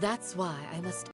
That's why I must...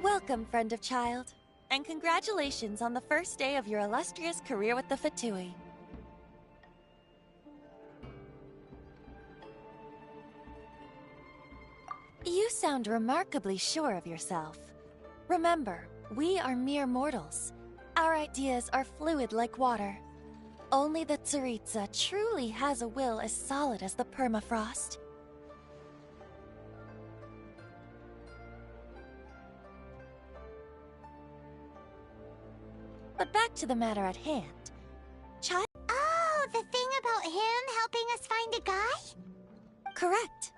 Welcome, friend of child, and congratulations on the first day of your illustrious career with the Fatui. You sound remarkably sure of yourself. Remember, we are mere mortals. Our ideas are fluid like water. Only the Tsaritsa truly has a will as solid as the permafrost. But back to the matter at hand. Oh, the thing about him helping us find a guy? Correct.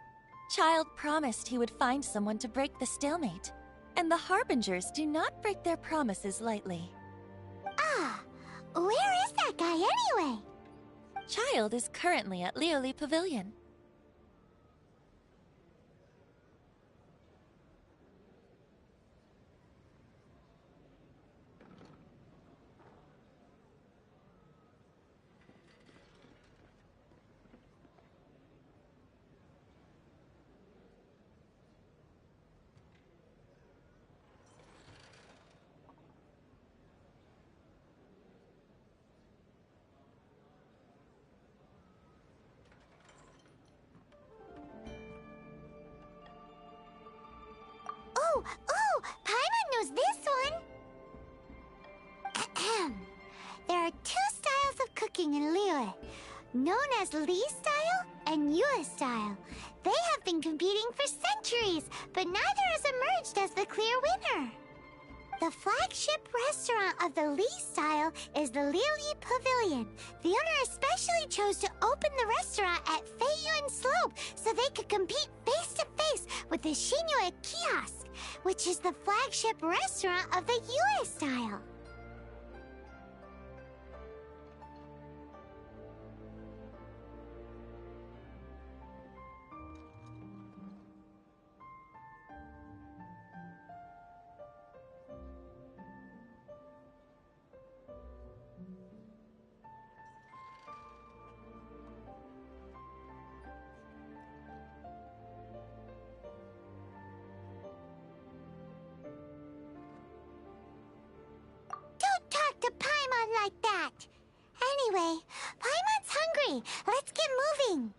Child promised he would find someone to break the stalemate. And the Harbingers do not break their promises lightly. Ah, where is that guy anyway? Child is currently at Lioli Pavilion. Oh, Paimon knows this one! Ahem. There are two styles of cooking in Liyue, known as Li style and Yue style. They have been competing for centuries, but neither has emerged as the clear winner. The flagship restaurant of the Li style is the Lioli Pavilion. The owner especially chose to open the restaurant at Feiyuan Slope so they could compete face to face with the Shinyue Kiosk, which is the flagship restaurant of the Yue style. Don't talk to Paimon like that! Anyway, Paimon's hungry. Let's get moving.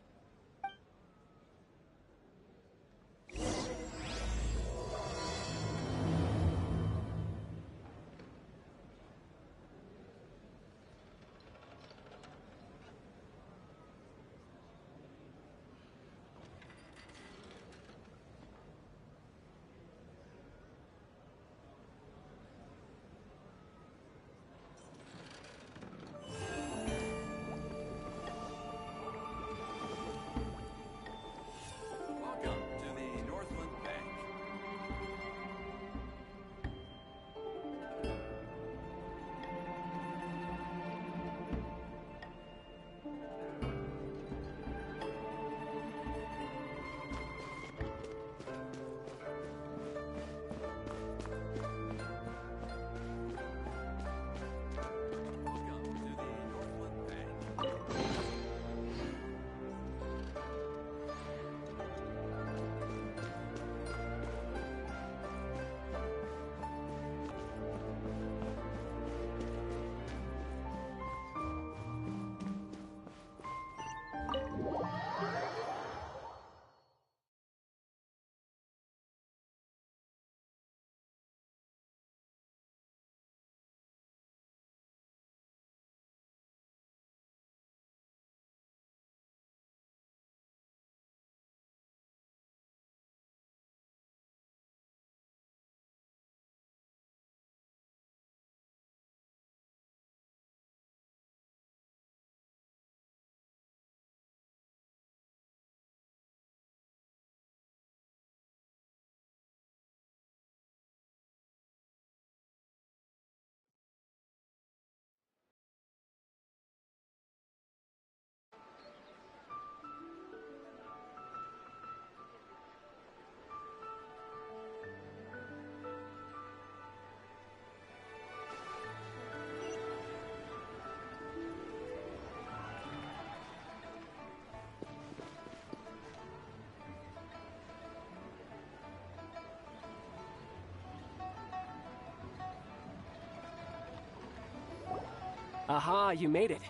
Aha, you made it.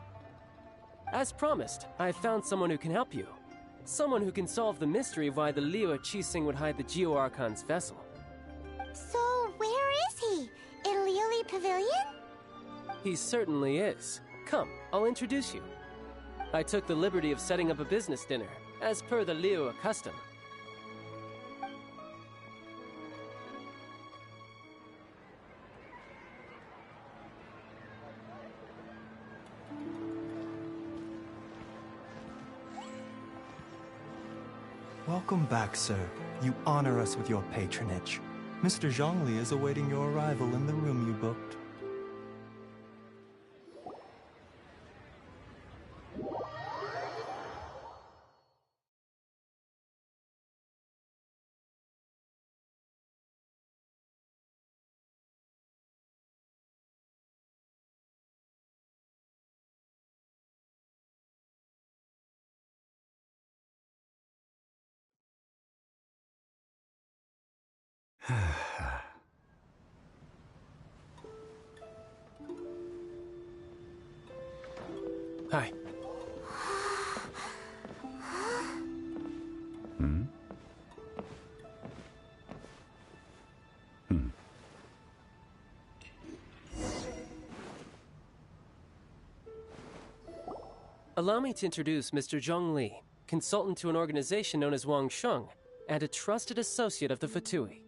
As promised, I have found someone who can help you. Someone who can solve the mystery of why the Liyue Qixing would hide the Geo-Archon's vessel. So, where is he? In Liyue Pavilion? He certainly is. Come, I'll introduce you. I took the liberty of setting up a business dinner, as per the Liyue custom. Welcome back, sir. You honor us with your patronage. Mr. Zhongli is awaiting your arrival in the room you booked. Hi. Allow me to introduce Mr. Zhongli, consultant to an organization known as Wangsheng, and a trusted associate of the Fatui.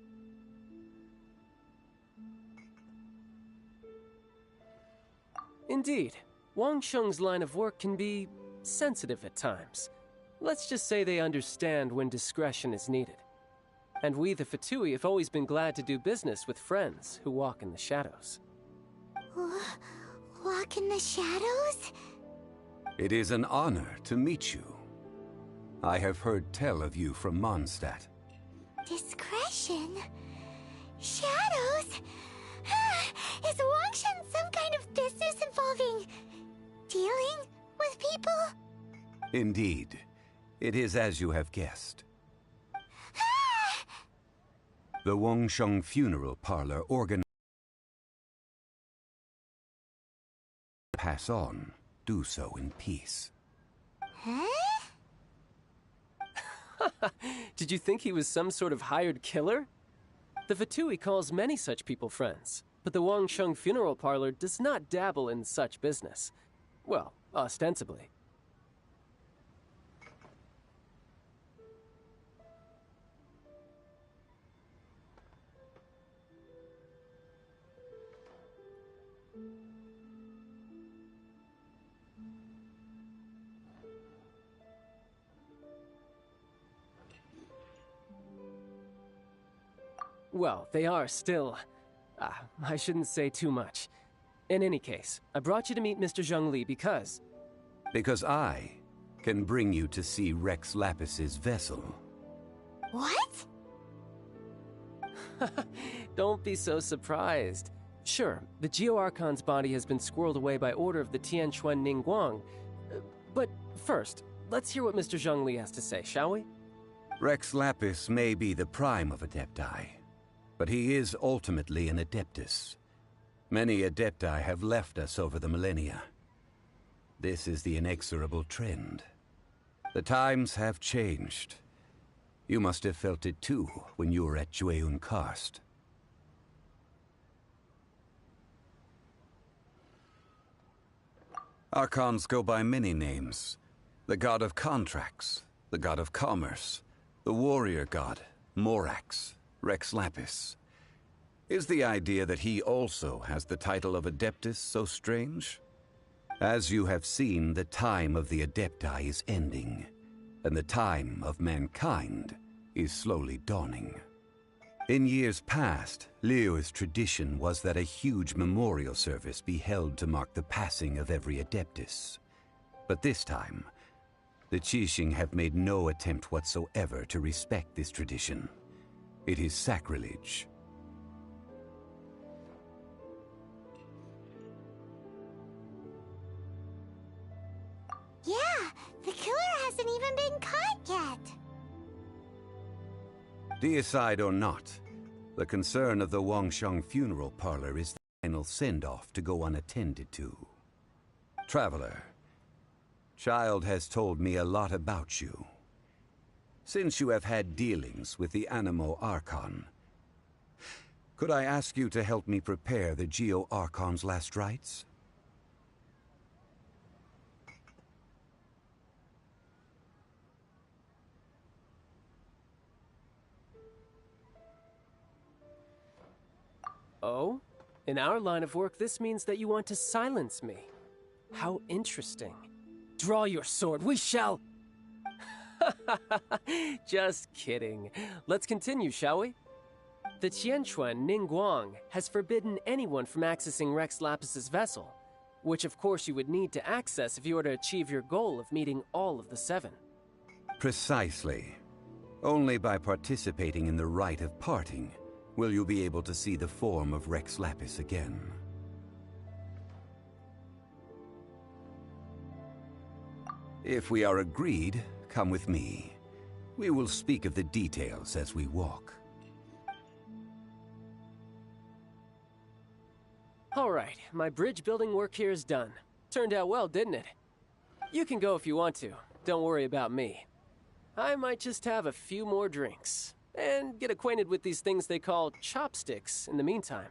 Indeed, Wangsheng's line of work can be sensitive at times. Let's just say they understand when discretion is needed. And we, the Fatui, have always been glad to do business with friends who walk in the shadows. Walk in the shadows? It is an honor to meet you. I have heard tell of you from Mondstadt. Discretion? Shadows? Is Wangshan some kind of business involving dealing with people? Indeed. It is as you have guessed. The Wangsheng Funeral Parlor organized. Pass on. Do so in peace. Huh? Did you think he was some sort of hired killer? The Fatui calls many such people friends, but the Wangsheng Funeral Parlor does not dabble in such business. Well, ostensibly. Well, they are still... I shouldn't say too much. In any case, I brought you to meet Mr. Zhongli because... Because I can bring you to see Rex Lapis's vessel. What? Don't be so surprised. Sure, the Geo-Archon's body has been squirreled away by order of the Tianquan Ningguang. But first, let's hear what Mr. Zhongli has to say, shall we? Rex Lapis may be the prime of Adepti, but he is ultimately an Adeptus. Many Adepti have left us over the millennia. This is the inexorable trend. The times have changed. You must have felt it too when you were at Jueyun Karst. Archons go by many names. The god of contracts, the god of commerce, the warrior god, Morax, Rex Lapis. Is the idea that he also has the title of Adeptus so strange? As you have seen, the time of the Adepti is ending, and the time of mankind is slowly dawning. In years past, Liyue's tradition was that a huge memorial service be held to mark the passing of every Adeptus. But this time, the Qixing have made no attempt whatsoever to respect this tradition. It is sacrilege. Yeah, the killer hasn't even been caught yet. Deicide or not, the concern of the Wangsheng Funeral Parlor is the final send-off to go unattended to. Traveler, Child has told me a lot about you. Since you have had dealings with the Animo Archon, could I ask you to help me prepare the Geo Archon's last rites? Oh? In our line of work, this means that you want to silence me. How interesting. Draw your sword, we shall... Just kidding. Let's continue, shall we? The Qianquan Ningguang has forbidden anyone from accessing Rex Lapis's vessel, which of course you would need to access if you were to achieve your goal of meeting all of the 7. Precisely. Only by participating in the rite of parting will you be able to see the form of Rex Lapis again. If we are agreed, come with me. We will speak of the details as we walk. All right, my bridge building work here is done. Turned out well, didn't it? You can go if you want to. Don't worry about me. I might just have a few more drinks, and get acquainted with these things they call chopsticks in the meantime.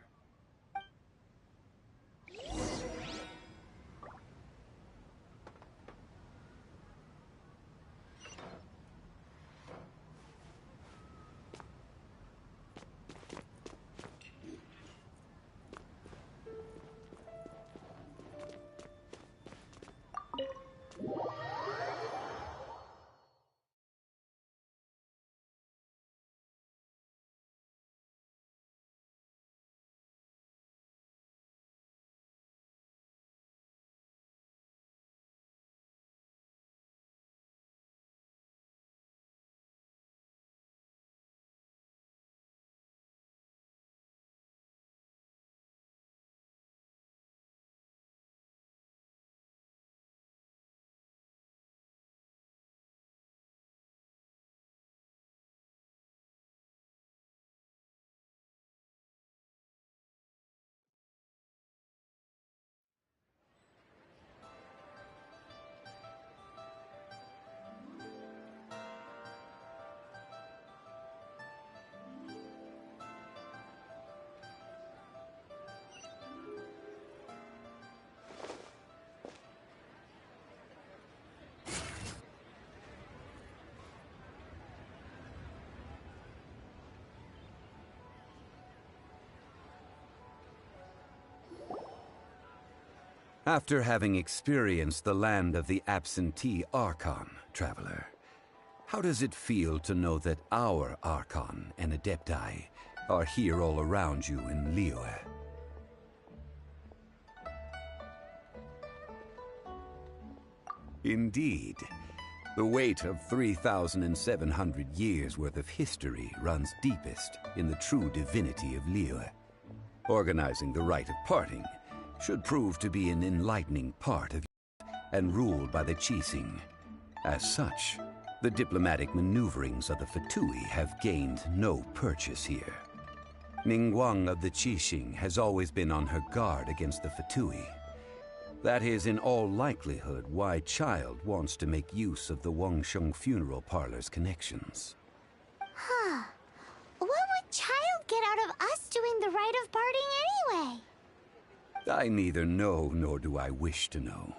After having experienced the land of the absentee Archon, Traveler, how does it feel to know that our Archon and Adepti are here all around you in Liyue? Indeed. The weight of 3,700 years' worth of history runs deepest in the true divinity of Liyue. Organizing the rite of parting should prove to be an enlightening part of and ruled by the Qixing. As such, the diplomatic maneuverings of the Fatui have gained no purchase here. Ningguang of the Qixing has always been on her guard against the Fatui. That is in all likelihood why Child wants to make use of the Wangsheng funeral parlor's connections. Huh. What would Child get out of us doing the rite of parting anyway? I neither know nor do I wish to know.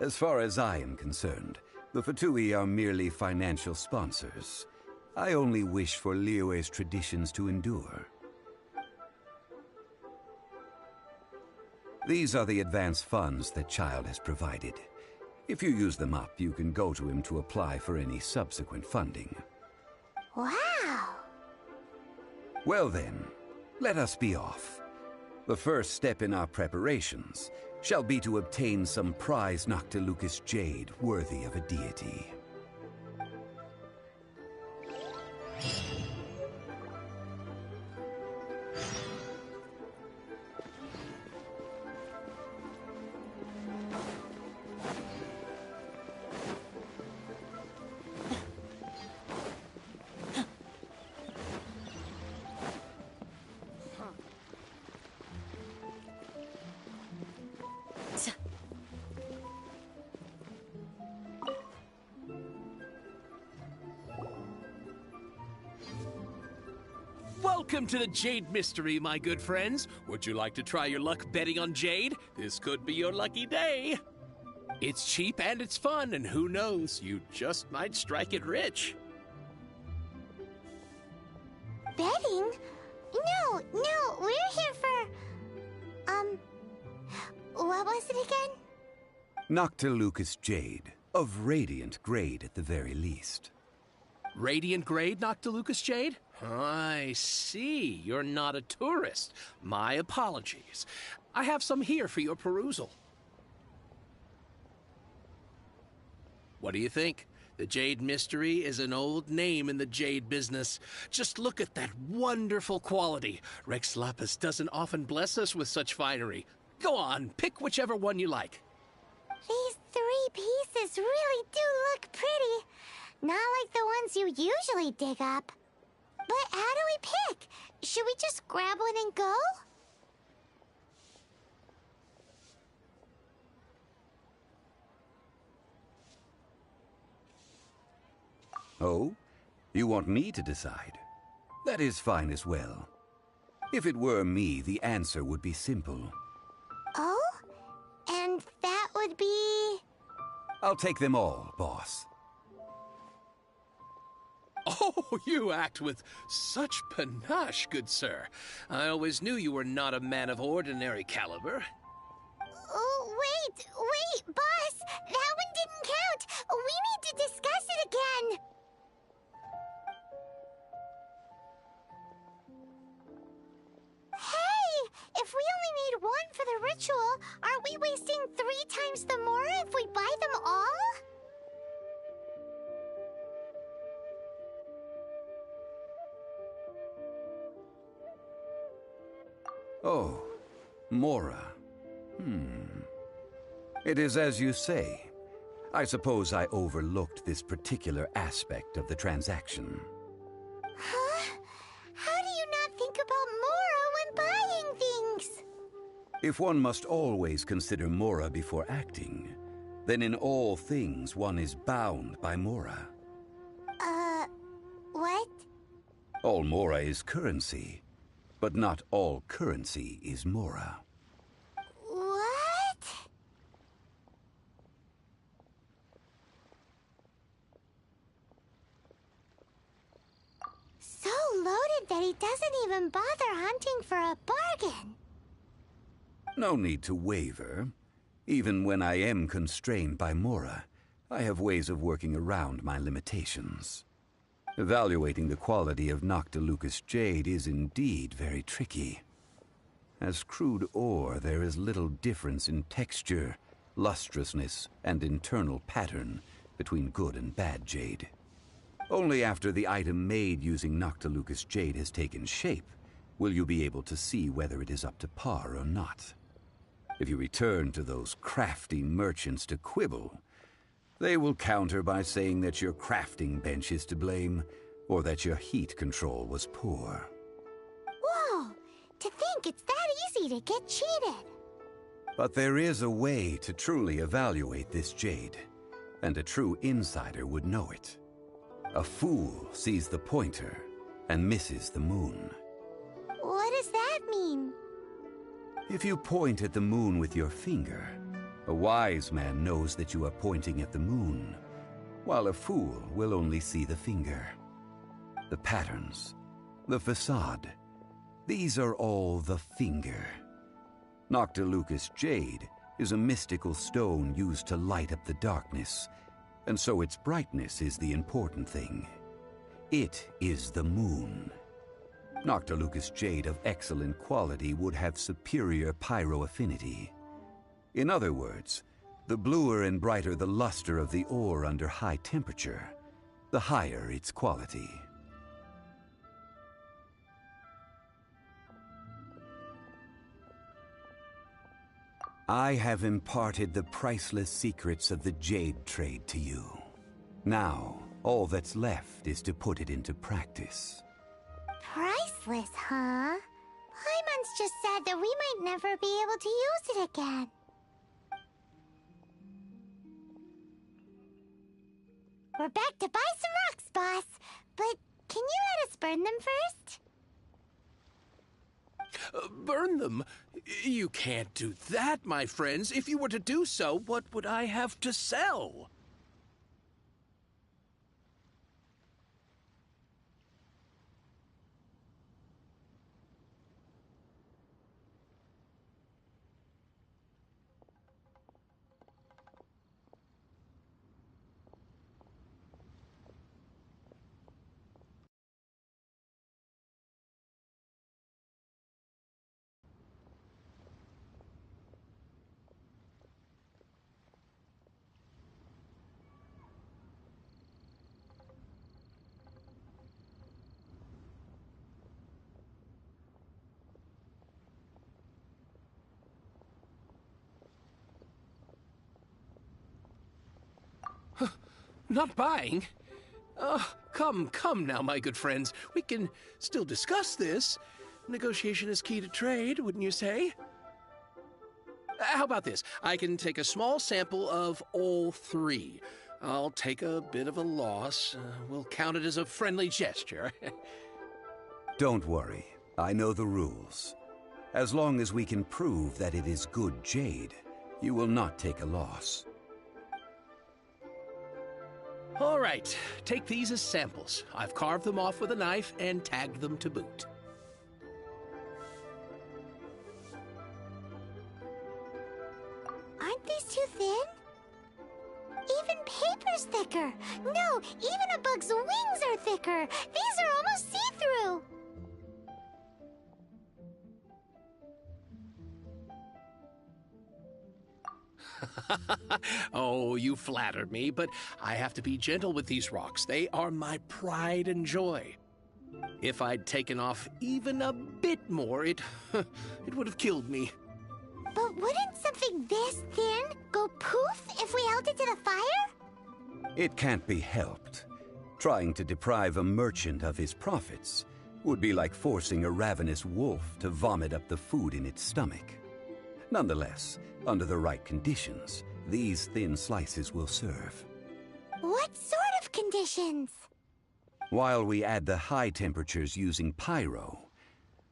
As far as I am concerned, the Fatui are merely financial sponsors. I only wish for Liyue's traditions to endure. These are the advance funds that Child has provided. If you use them up, you can go to him to apply for any subsequent funding. Wow! Well then, let us be off. The first step in our preparations shall be to obtain some prize Noctilucous jade worthy of a deity. Welcome to the Jade Mystery, my good friends. Would you like to try your luck betting on Jade? This could be your lucky day. It's cheap and it's fun, and who knows, you just might strike it rich. Betting? No, we're here for... what was it again? Noctilucous Jade, of radiant grade at the very least. Radiant grade, Noctilucous Jade? I see. You're not a tourist. My apologies. I have some here for your perusal. What do you think? The Jade Mystery is an old name in the jade business. Just look at that wonderful quality. Rex Lapis doesn't often bless us with such finery. Go on, pick whichever one you like. These 3 pieces really do look pretty. Not like the ones you usually dig up. But how do we pick? Should we just grab one and go? Oh? You want me to decide? That is fine as well. If it were me, the answer would be simple. Oh? And that would be... I'll take them all, boss. Oh, you act with such panache, good sir. I always knew you were not a man of ordinary caliber. Oh, wait, boss! That one didn't count! We need to discuss it again! Hey! If we only need one for the ritual, aren't we wasting 3 times the more if we buy them all? Oh, Mora. It is as you say. I suppose I overlooked this particular aspect of the transaction. Huh? How do you not think about Mora when buying things? If one must always consider Mora before acting, then in all things one is bound by Mora. What? All Mora is currency, but not all currency is Mora. What? So loaded that he doesn't even bother hunting for a bargain. No need to waver. Even when I am constrained by Mora, I have ways of working around my limitations. Evaluating the quality of Noctilucous Jade is indeed very tricky. As crude ore, there is little difference in texture, lustrousness, and internal pattern between good and bad jade. Only after the item made using Noctilucous Jade has taken shape will you be able to see whether it is up to par or not. If you return to those crafty merchants to quibble, they will counter by saying that your crafting bench is to blame, or that your heat control was poor. Whoa! To think it's that easy to get cheated. But there is a way to truly evaluate this jade, and a true insider would know it. A fool sees the pointer and misses the moon. What does that mean? If you point at the moon with your finger, a wise man knows that you are pointing at the moon, while a fool will only see the finger. The patterns, the facade, these are all the finger. Noctilucous Jade is a mystical stone used to light up the darkness, and so its brightness is the important thing. It is the moon. Noctilucous Jade of excellent quality would have superior pyroaffinity. In other words, the bluer and brighter the luster of the ore under high temperature, the higher its quality. I have imparted the priceless secrets of the jade trade to you. Now, all that's left is to put it into practice. Priceless, huh? Hyman's just said that we might never be able to use it again. We're back to buy some rocks, boss. But can you let us burn them first? Burn them? You can't do that, my friends. If you were to do so, what would I have to sell? Not buying? Come now, my good friends. We can still discuss this. Negotiation is key to trade, wouldn't you say? How about this? I can take a small sample of all three. I'll take a bit of a loss. We'll count it as a friendly gesture. Don't worry. I know the rules. As long as we can prove that it is good jade, you will not take a loss. All right, take these as samples. I've carved them off with a knife and tagged them to boot. Aren't these too thin? Even paper's thicker. No, even a bug's wings are thicker. These are almost see-through. Oh, you flatter me, but I have to be gentle with these rocks. They are my pride and joy. If I'd taken off even a bit more, it would have killed me. But wouldn't something this thin go poof if we held it to the fire? It can't be helped. Trying to deprive a merchant of his profits would be like forcing a ravenous wolf to vomit up the food in its stomach. Nonetheless, under the right conditions, these thin slices will serve. What sort of conditions? While we add the high temperatures using pyro,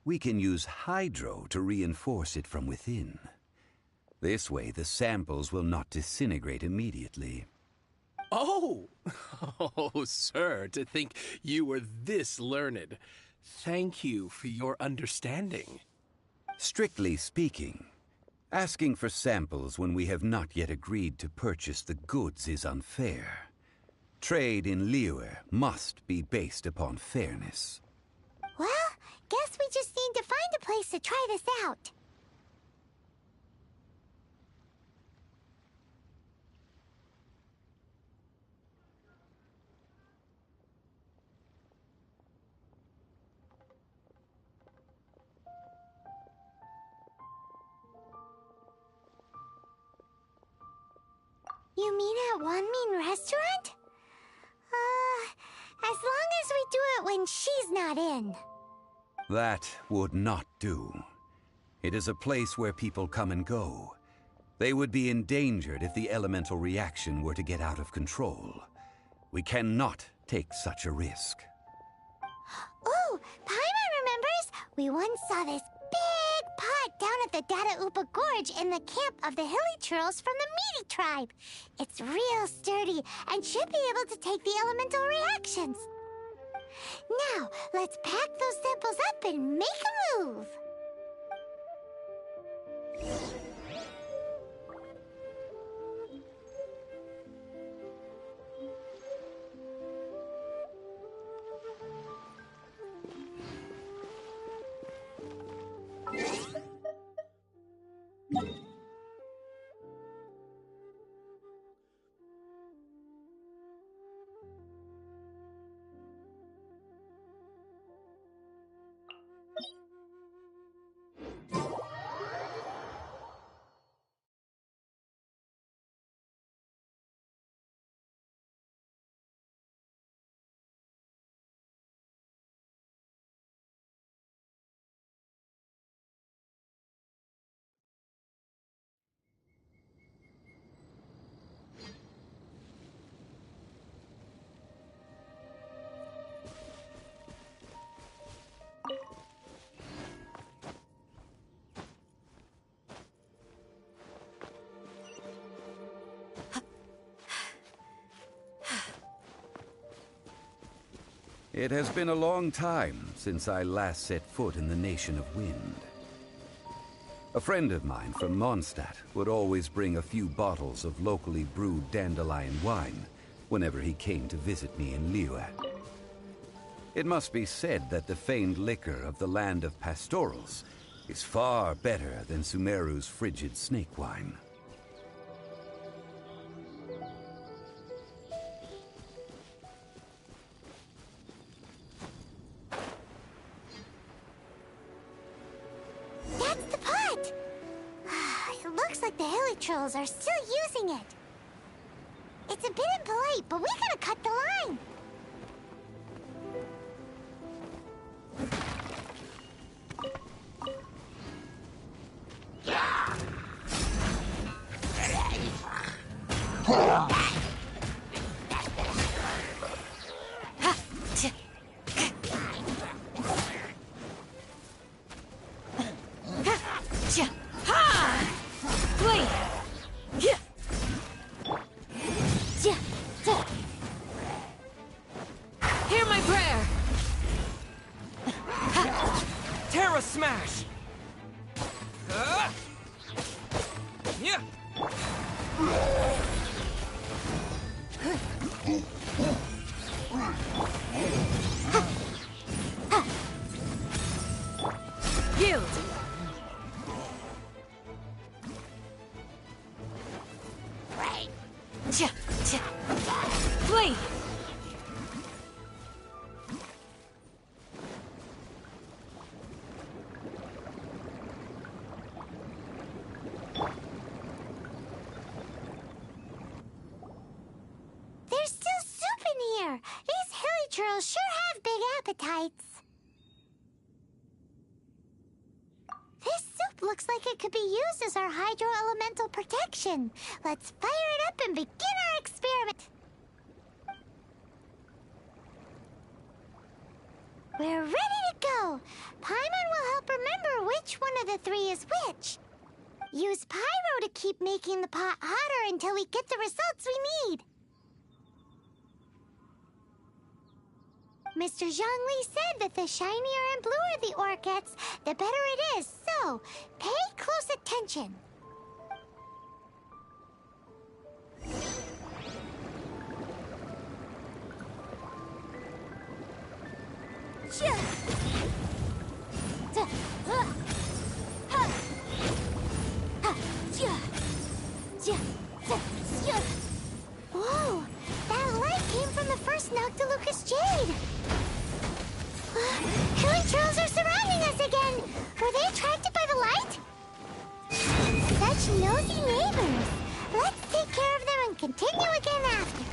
we can use hydro to reinforce it from within. This way, the samples will not disintegrate immediately. Oh! Oh, sir, to think you were this learned. Thank you for your understanding. Strictly speaking, asking for samples when we have not yet agreed to purchase the goods is unfair. Trade in Liyue must be based upon fairness. Well, guess we just need to find a place to try this out. You mean at One Mean Restaurant? As long as we do it when she's not in. That would not do. It is a place where people come and go. They would be endangered if the elemental reaction were to get out of control. We cannot take such a risk. Oh, Paimon remembers! We once saw this big pot down at the Dada Upa Gorge in the camp of the hilly churls from the Meaty tribe. It's real sturdy and should be able to take the elemental reactions. Now, let's pack those samples up and make a move. It has been a long time since I last set foot in the Nation of Wind. A friend of mine from Mondstadt would always bring a few bottles of locally brewed dandelion wine whenever he came to visit me in Liyue. It must be said that the famed liquor of the land of pastorals is far better than Sumeru's frigid snake wine. That's the pot! It looks like the hilly trolls are still using it. It's a bit impolite, but we gotta cut the line. Hear my prayer! Terra Smash! Yeah! Yield! Flee! There's still soup in here. These hilly trolls sure have big appetites. This soup looks like it could be used as our hydro-elemental protection. Let's fire it up and begin our experiment. We're ready to go. Paimon will help remember which one of the three is which. Use pyro to keep making the pot hotter until we get the results we need. Mr. Zhongli said that the shinier and bluer the ore gets, the better it is. So, pay close attention. Whoa! That light came from the first Noctilucous Jade! Hilly trolls are surrounding us again! Were they attracted by the light? Such nosy neighbors! Let's take care of them and continue again after.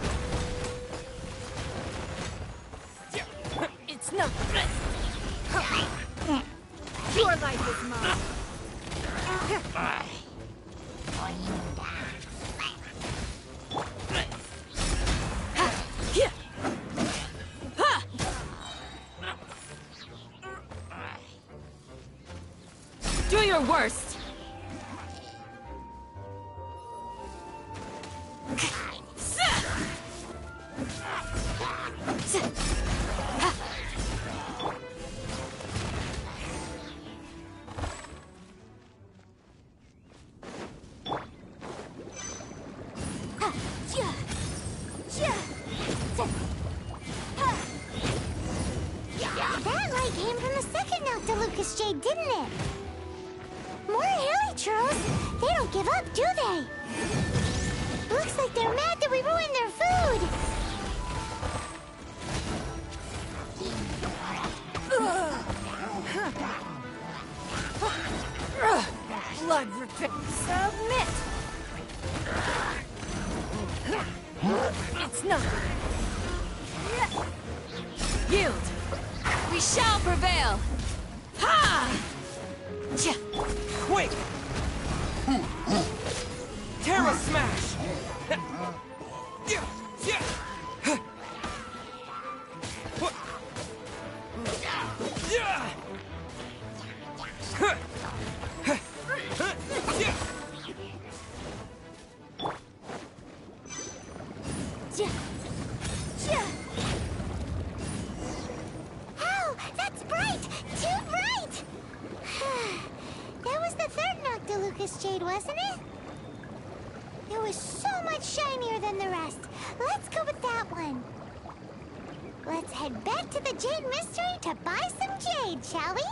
It's not... Your life is mine! Do your worst! That light came from the second Noctilucous Jade, didn't it? More hilly trolls? They don't give up, do they? Looks like they're mad that we ruined their food. Blood repent. Submit! It's not. Yield! We shall prevail! Ha! Quick! Terra Smash! Lucas jade, wasn't it? It was so much shinier than the rest. Let's go with that one. Let's head back to the Jade Mystery to buy some jade, shall we?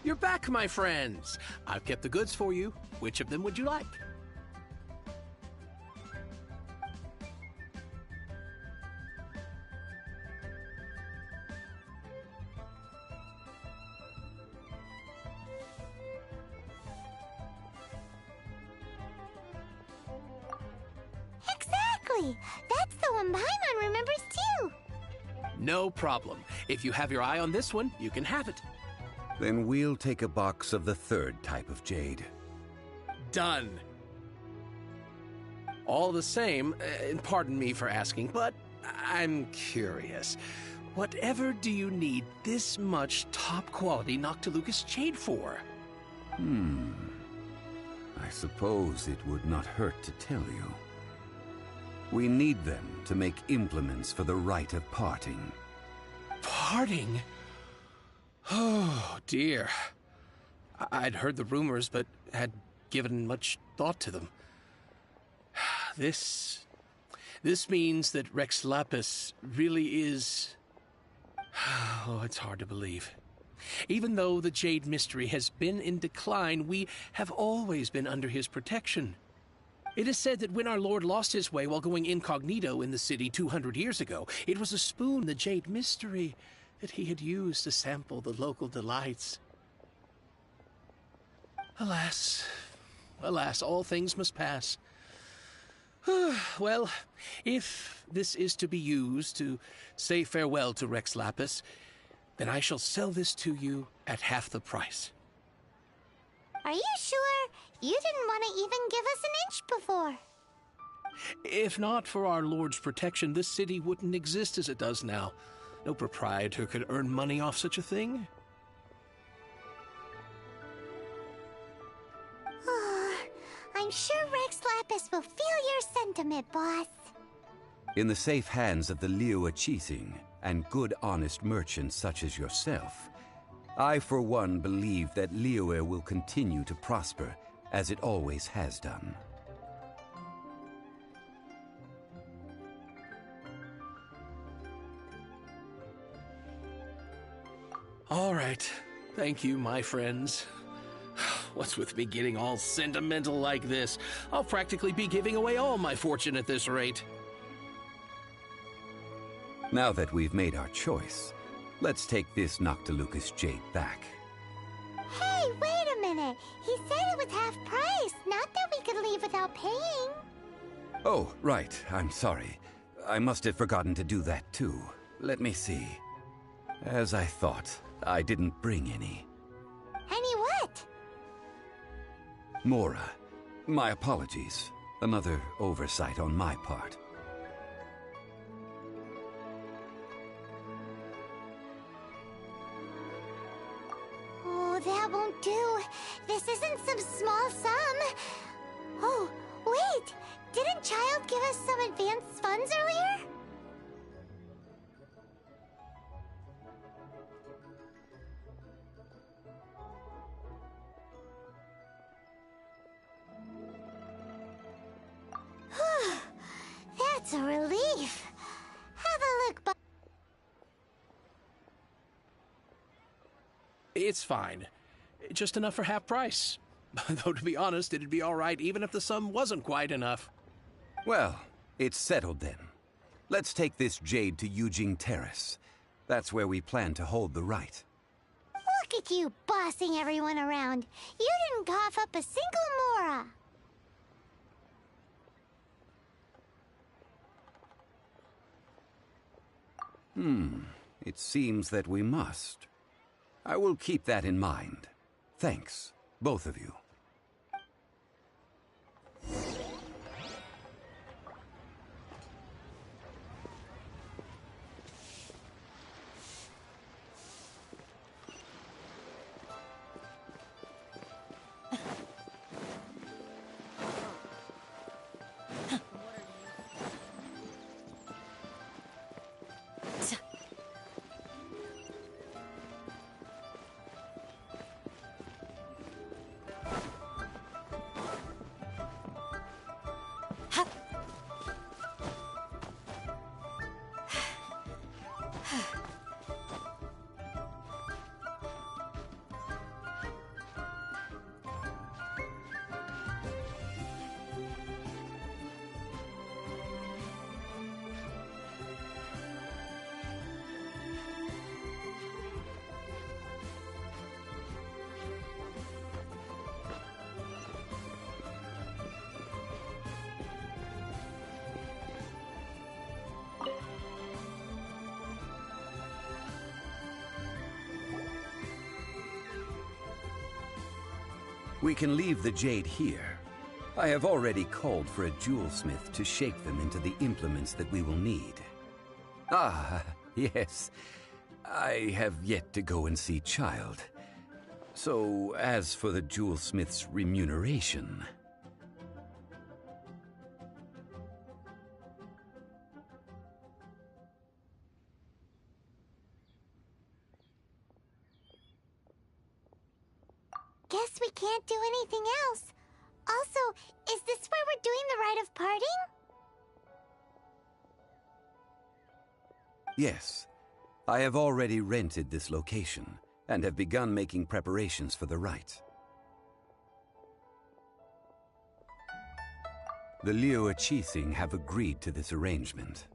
You're back, my friends. I've kept the goods for you. Which of them would you like? Exactly! That's the one Paimon remembers too! No problem. If you have your eye on this one, you can have it. Then we'll take a box of the third type of jade. Done. All the same, and pardon me for asking, but I'm curious. Whatever do you need this much top-quality Noctilucous jade for? I suppose it would not hurt to tell you. We need them to make implements for the rite of parting. Parting? Oh, dear. I'd heard the rumors, but had given much thought to them. This means that Rex Lapis really is... Oh, it's hard to believe. Even though the Jade Mystery has been in decline, we have always been under his protection. It is said that when our Lord lost his way while going incognito in the city 200 years ago, it was a spoon, the Jade Mystery, that he had used to sample the local delights. Alas, alas, all things must pass. Well, if this is to be used to say farewell to Rex Lapis, then I shall sell this to you at half the price. Are you sure? You didn't want to even give us an inch before. If not for our Lord's protection, this city wouldn't exist as it does now. No proprietor could earn money off such a thing. I'm sure Rex Lapis will feel your sentiment, boss. In the safe hands of the Liyue Qixing and good honest merchants such as yourself, I for one believe that Liyue will continue to prosper as it always has done. All right. Thank you, my friends. What's with me getting all sentimental like this? I'll practically be giving away all my fortune at this rate. Now that we've made our choice, let's take this Noctilucous jade back. Hey, wait a minute. He said it was half price, not that we could leave without paying. Oh, right. I'm sorry. I must have forgotten to do that too. Let me see. As I thought, I didn't bring any. Any what? Mora, my apologies. Another oversight on my part. Oh, that won't do. This isn't some small sum. Oh, wait! Didn't Child give us some advanced funds earlier? It's a relief. Have a look, Bob. It's fine. Just enough for half price. Though, to be honest, it'd be all right even if the sum wasn't quite enough. Well, it's settled then. Let's take this jade to Yujing Terrace. That's where we plan to hold the rite. Look at you bossing everyone around. You didn't cough up a single mora. It seems that we must. I will keep that in mind. Thanks, both of you. We can leave the jade here. I have already called for a jewelsmith to shape them into the implements that we will need. Ah, yes. I have yet to go and see Child. So, as for the jewelsmith's remuneration... Guess we can't do anything else. Also, is this where we're doing the rite of parting? Yes. I have already rented this location, and have begun making preparations for the rite. The Liu Qixing have agreed to this arrangement.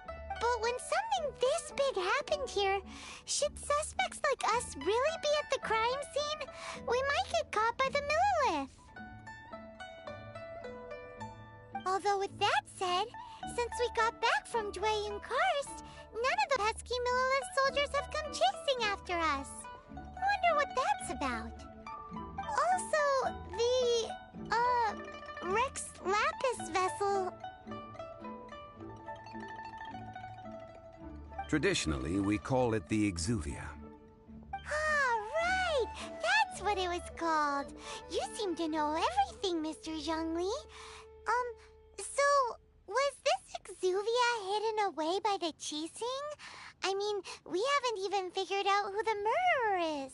But when something this big happened here, should suspects like us really be at the crime scene? We might get caught by the Millilith. Although with that said, since we got back from Dwayun Karst, none of the pesky Millilith soldiers have come chasing after us. Wonder what that's about. Also, the, Rex Lapis vessel... Traditionally, we call it the Exuvia. Ah, right! That's what it was called. You seem to know everything, Mr. Zhongli. So, was this Exuvia hidden away by the Qixing? I mean, we haven't even figured out who the murderer is.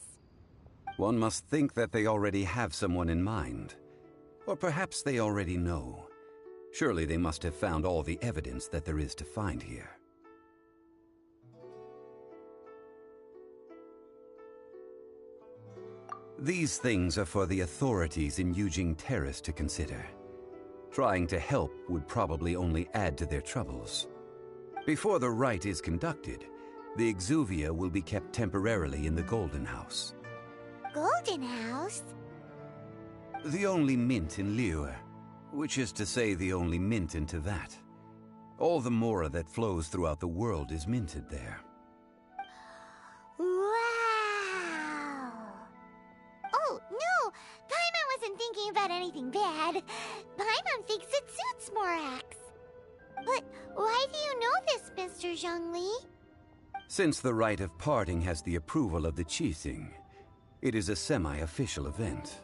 One must think that they already have someone in mind. Or perhaps they already know. Surely they must have found all the evidence that there is to find here. These things are for the authorities in Yujing Terrace to consider. Trying to help would probably only add to their troubles. Before the rite is conducted, the Exuvia will be kept temporarily in the Golden House. Golden House? The only mint in Liyue, which is to say the only mint in Tevat. All the mora that flows throughout the world is minted there. Wow! Oh, no! Paimon wasn't thinking about anything bad. Paimon thinks it suits Morax. But why do you know this, Mr. Zhongli? Since the rite of parting has the approval of the Qixing, it is a semi-official event.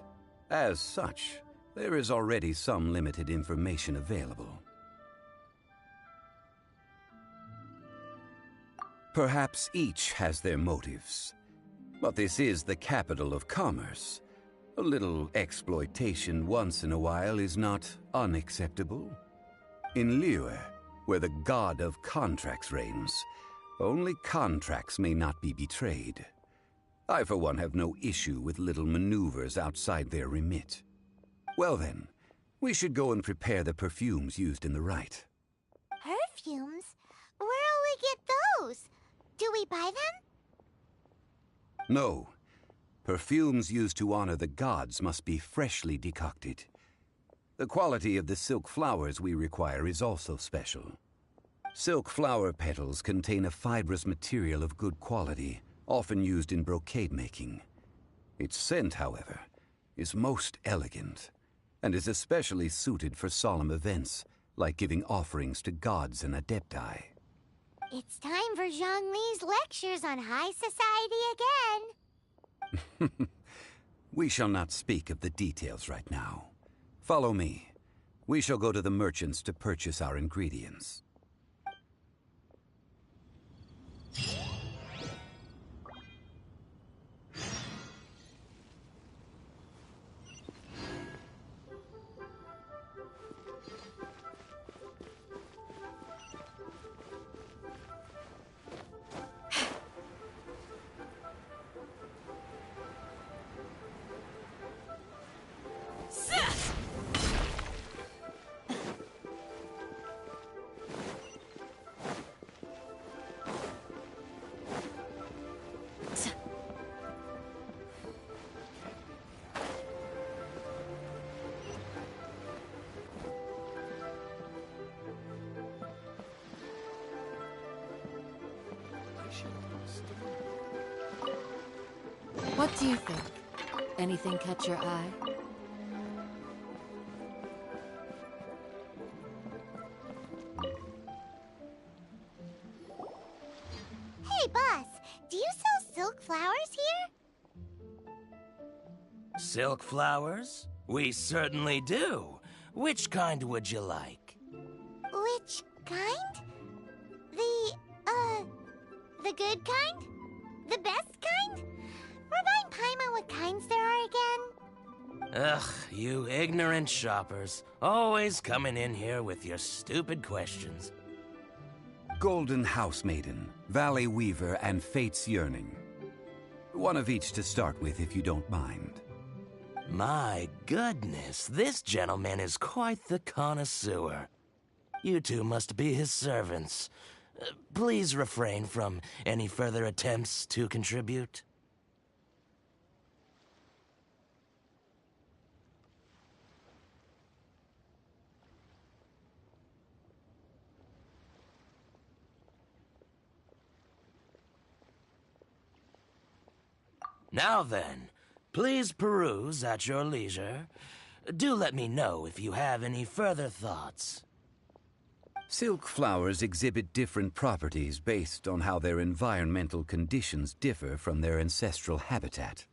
As such, there is already some limited information available. Perhaps each has their motives. But this is the capital of commerce. A little exploitation once in a while is not unacceptable. In Liyue, where the god of contracts reigns. Only contracts may not be betrayed. I, for one, have no issue with little maneuvers outside their remit. Well then, we should go and prepare the perfumes used in the rite. Perfumes? Where'll we get those? Do we buy them? No. Perfumes used to honor the gods must be freshly decocted. The quality of the silk flowers we require is also special. Silk flower petals contain a fibrous material of good quality, often used in brocade making. Its scent, however, is most elegant, and is especially suited for solemn events, like giving offerings to gods and adepti. It's time for Zhongli's lectures on high society again. We shall not speak of the details right now. Follow me. We shall go to the merchants to purchase our ingredients. What do you think? Anything catch your eye? Hey, boss, do you sell silk flowers here? Silk flowers? We certainly do. Which kind would you like? Which kind? The good kind? The best kind? Remind Paimon what kinds there are again? Ugh, you ignorant shoppers. Always coming in here with your stupid questions. Golden House Maiden, Valley Weaver, and Fate's Yearning. One of each to start with, if you don't mind. My goodness, this gentleman is quite the connoisseur. You two must be his servants. Please refrain from any further attempts to contribute. Now then, please peruse at your leisure. Do let me know if you have any further thoughts. Silk flowers exhibit different properties based on how their environmental conditions differ from their ancestral habitat.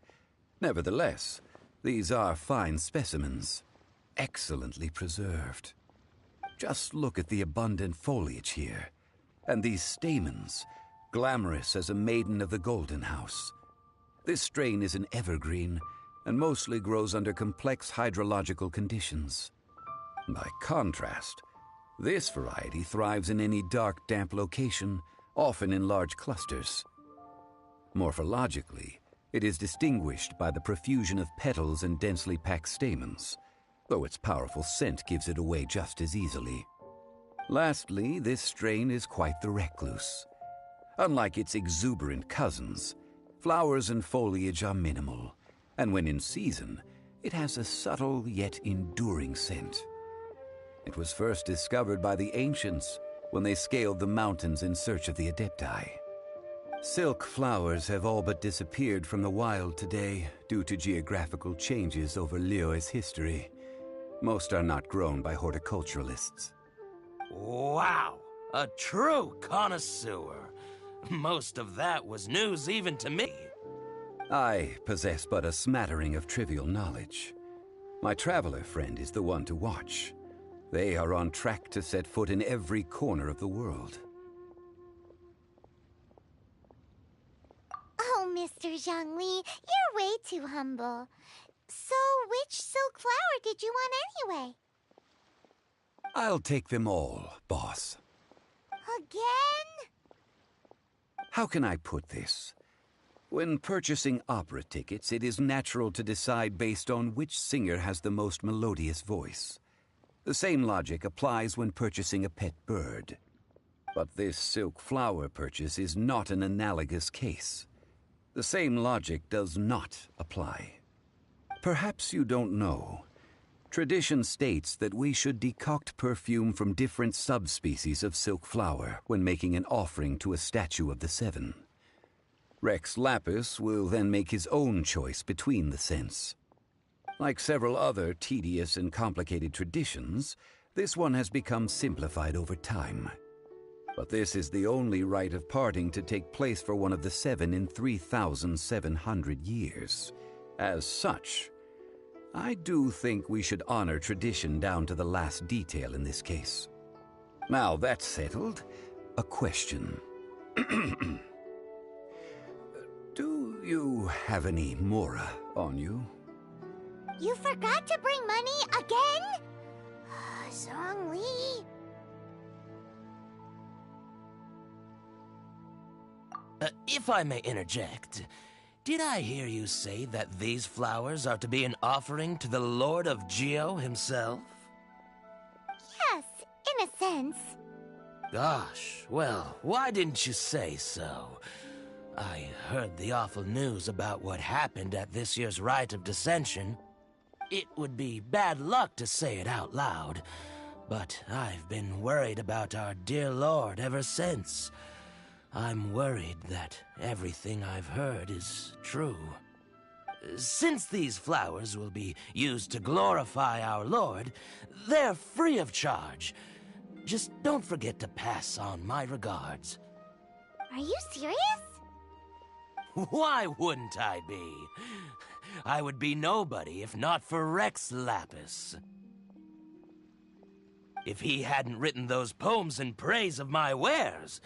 Nevertheless, these are fine specimens, excellently preserved. Just look at the abundant foliage here, and these stamens, glamorous as a maiden of the Golden House. This strain is an evergreen, and mostly grows under complex hydrological conditions. By contrast, this variety thrives in any dark, damp location, often in large clusters. Morphologically, it is distinguished by the profusion of petals and densely packed stamens, though its powerful scent gives it away just as easily. Lastly, this strain is quite the recluse. Unlike its exuberant cousins, flowers and foliage are minimal, and when in season, it has a subtle yet enduring scent. It was first discovered by the ancients when they scaled the mountains in search of the adepti. Silk flowers have all but disappeared from the wild today due to geographical changes over Liyue's history. Most are not grown by horticulturalists. Wow, a true connoisseur. Most of that was news even to me. I possess but a smattering of trivial knowledge. My traveler friend is the one to watch. They are on track to set foot in every corner of the world. Oh, Mr. Zhongli, you're way too humble. So, which silk flower did you want anyway? I'll take them all, boss. Again? How can I put this? When purchasing opera tickets, it is natural to decide based on which singer has the most melodious voice. The same logic applies when purchasing a pet bird. But this silk flower purchase is not an analogous case. The same logic does not apply. Perhaps you don't know. Tradition states that we should decoct perfume from different subspecies of silk flower when making an offering to a statue of the seven. Rex Lapis will then make his own choice between the scents. Like several other tedious and complicated traditions, this one has become simplified over time. But this is the only rite of parting to take place for one of the seven in 3,700 years. As such, I do think we should honor tradition down to the last detail in this case. Now that's settled, a question. Do you have any mora on you? You forgot to bring money again? Zhongli. If I may interject, did I hear you say that these flowers are to be an offering to the Lord of Geo himself? Yes, in a sense. Gosh, well, why didn't you say so? I heard the awful news about what happened at this year's Rite of Dissension. It would be bad luck to say it out loud, but I've been worried about our dear Lord ever since. I'm worried that everything I've heard is true. Since these flowers will be used to glorify our Lord, they're free of charge. Just don't forget to pass on my regards. Are you serious? Why wouldn't I be? I would be nobody if not for Rex Lapis. If he hadn't written those poems in praise of my wares,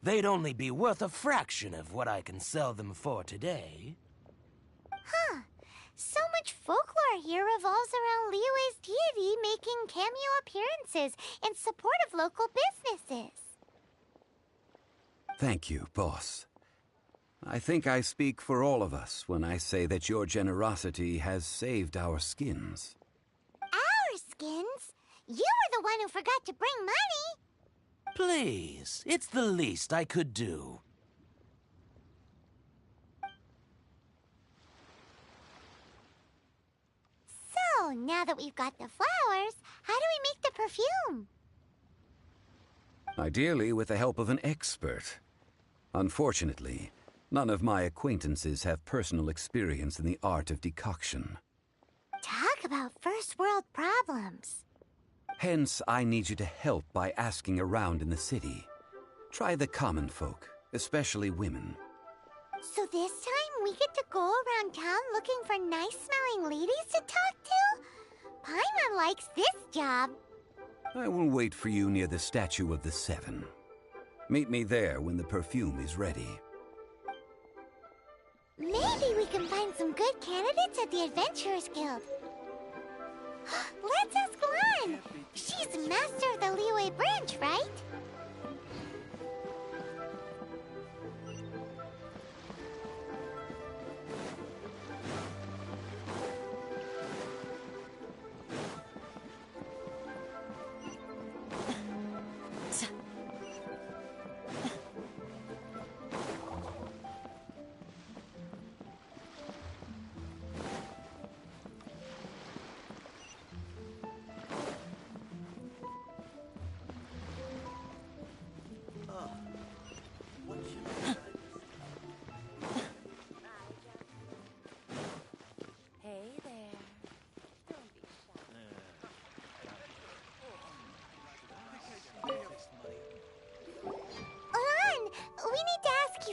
they'd only be worth a fraction of what I can sell them for today. Huh. So much folklore here revolves around Liyue's deity making cameo appearances in support of local businesses. Thank you, boss. I think I speak for all of us when I say that your generosity has saved our skins. Our skins? You were the one who forgot to bring money. Please, it's the least I could do. So, now that we've got the flowers, how do we make the perfume? Ideally with the help of an expert. Unfortunately, none of my acquaintances have personal experience in the art of decoction. Talk about first world problems. Hence, I need you to help by asking around in the city. Try the common folk, especially women. So this time we get to go around town looking for nice-smelling ladies to talk to? Paimon likes this job. I will wait for you near the statue of the Seven. Meet me there when the perfume is ready. Maybe we can find some good candidates at the Adventurers Guild. Let's ask Lan. She's the master of the Liyue branch, right?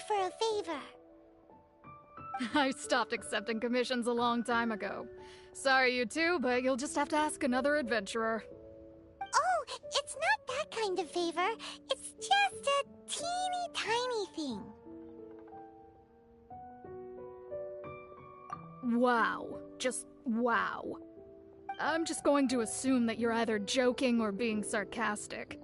For a favor. I stopped accepting commissions a long time ago. Sorry, you two, but you'll just have to ask another adventurer. Oh, it's not that kind of favor. It's just a teeny tiny thing. Wow. Just wow. I'm just going to assume that you're either joking or being sarcastic.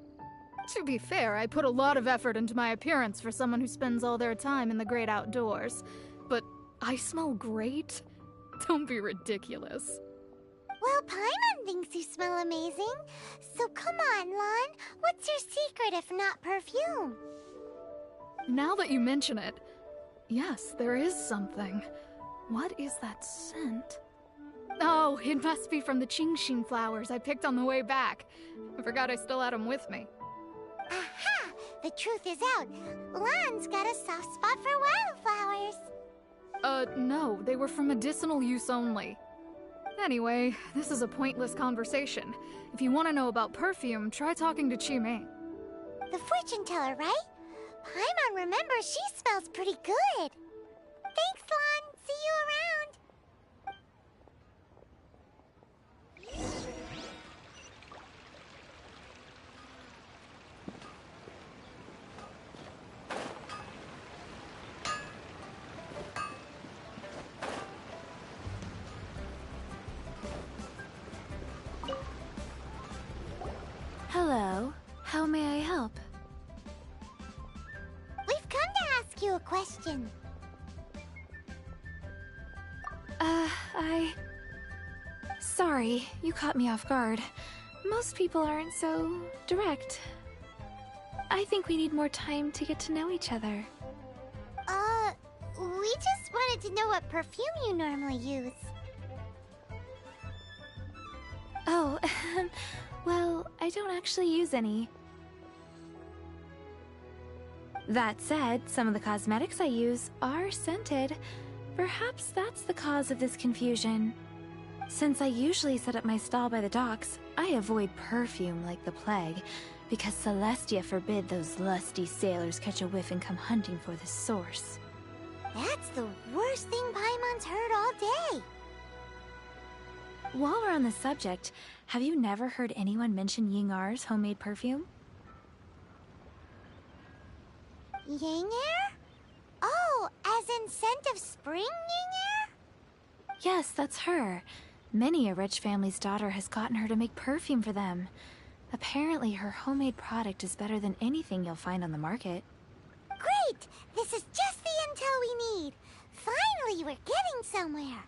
To be fair, I put a lot of effort into my appearance for someone who spends all their time in the great outdoors. But I smell great? Don't be ridiculous. Well, Paimon thinks you smell amazing. So come on, Lon. What's your secret if not perfume? Now that you mention it, yes, there is something. What is that scent? Oh, it must be from the Genshin flowers I picked on the way back. I forgot I still had them with me. Aha! The truth is out. Lon's got a soft spot for wildflowers. No, they were for medicinal use only. Anyway, this is a pointless conversation. If you want to know about perfume, try talking to Qimei. The fortune teller, right? Paimon remembers she smells pretty good. Thanks, Lon. See you around. Hello. How may I help? We've come to ask you a question. Sorry, you caught me off guard. Most people aren't so direct. I think we need more time to get to know each other. We just wanted to know what perfume you normally use. Oh, well, I don't actually use any. That said, some of the cosmetics I use are scented. Perhaps that's the cause of this confusion. Since I usually set up my stall by the docks, I avoid perfume like the plague, because Celestia forbid those lusty sailors catch a whiff and come hunting for the source. That's the worst thing Paimon's heard all day. While we're on the subject, have you never heard anyone mention Yingar's homemade perfume? Yingar? Oh, as in scent of spring, Yingar? Yes, that's her. Many a rich family's daughter has gotten her to make perfume for them. Apparently, her homemade product is better than anything you'll find on the market. Great! This is just the intel we need. Finally, we're getting somewhere.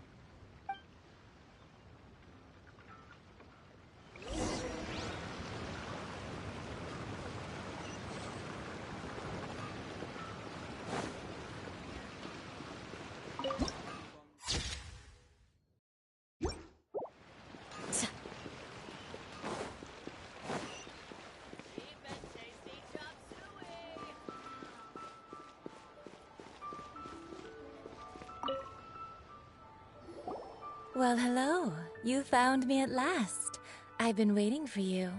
Well, hello. You found me at last. I've been waiting for you.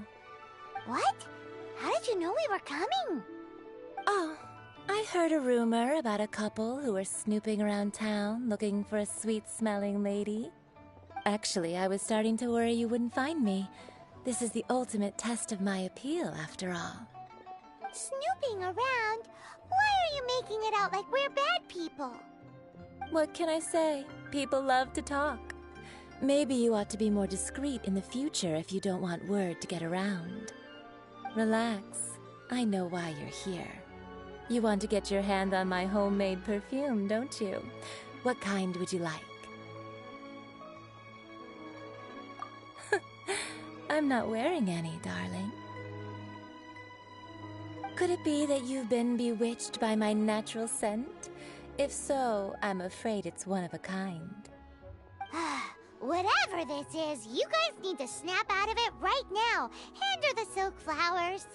What? How did you know we were coming? Oh, I heard a rumor about a couple who were snooping around town looking for a sweet-smelling lady. Actually, I was starting to worry you wouldn't find me. This is the ultimate test of my appeal, after all. Snooping around? Why are you making it out like we're bad people? What can I say? People love to talk. Maybe you ought to be more discreet in the future if you don't want word to get around. Relax. I know why you're here. You want to get your hand on my homemade perfume, don't you? What kind would you like? I'm not wearing any, darling. Could it be that you've been bewitched by my natural scent? If so, I'm afraid it's one of a kind. Whatever this is, you guys need to snap out of it right now. Hand her the silk flowers.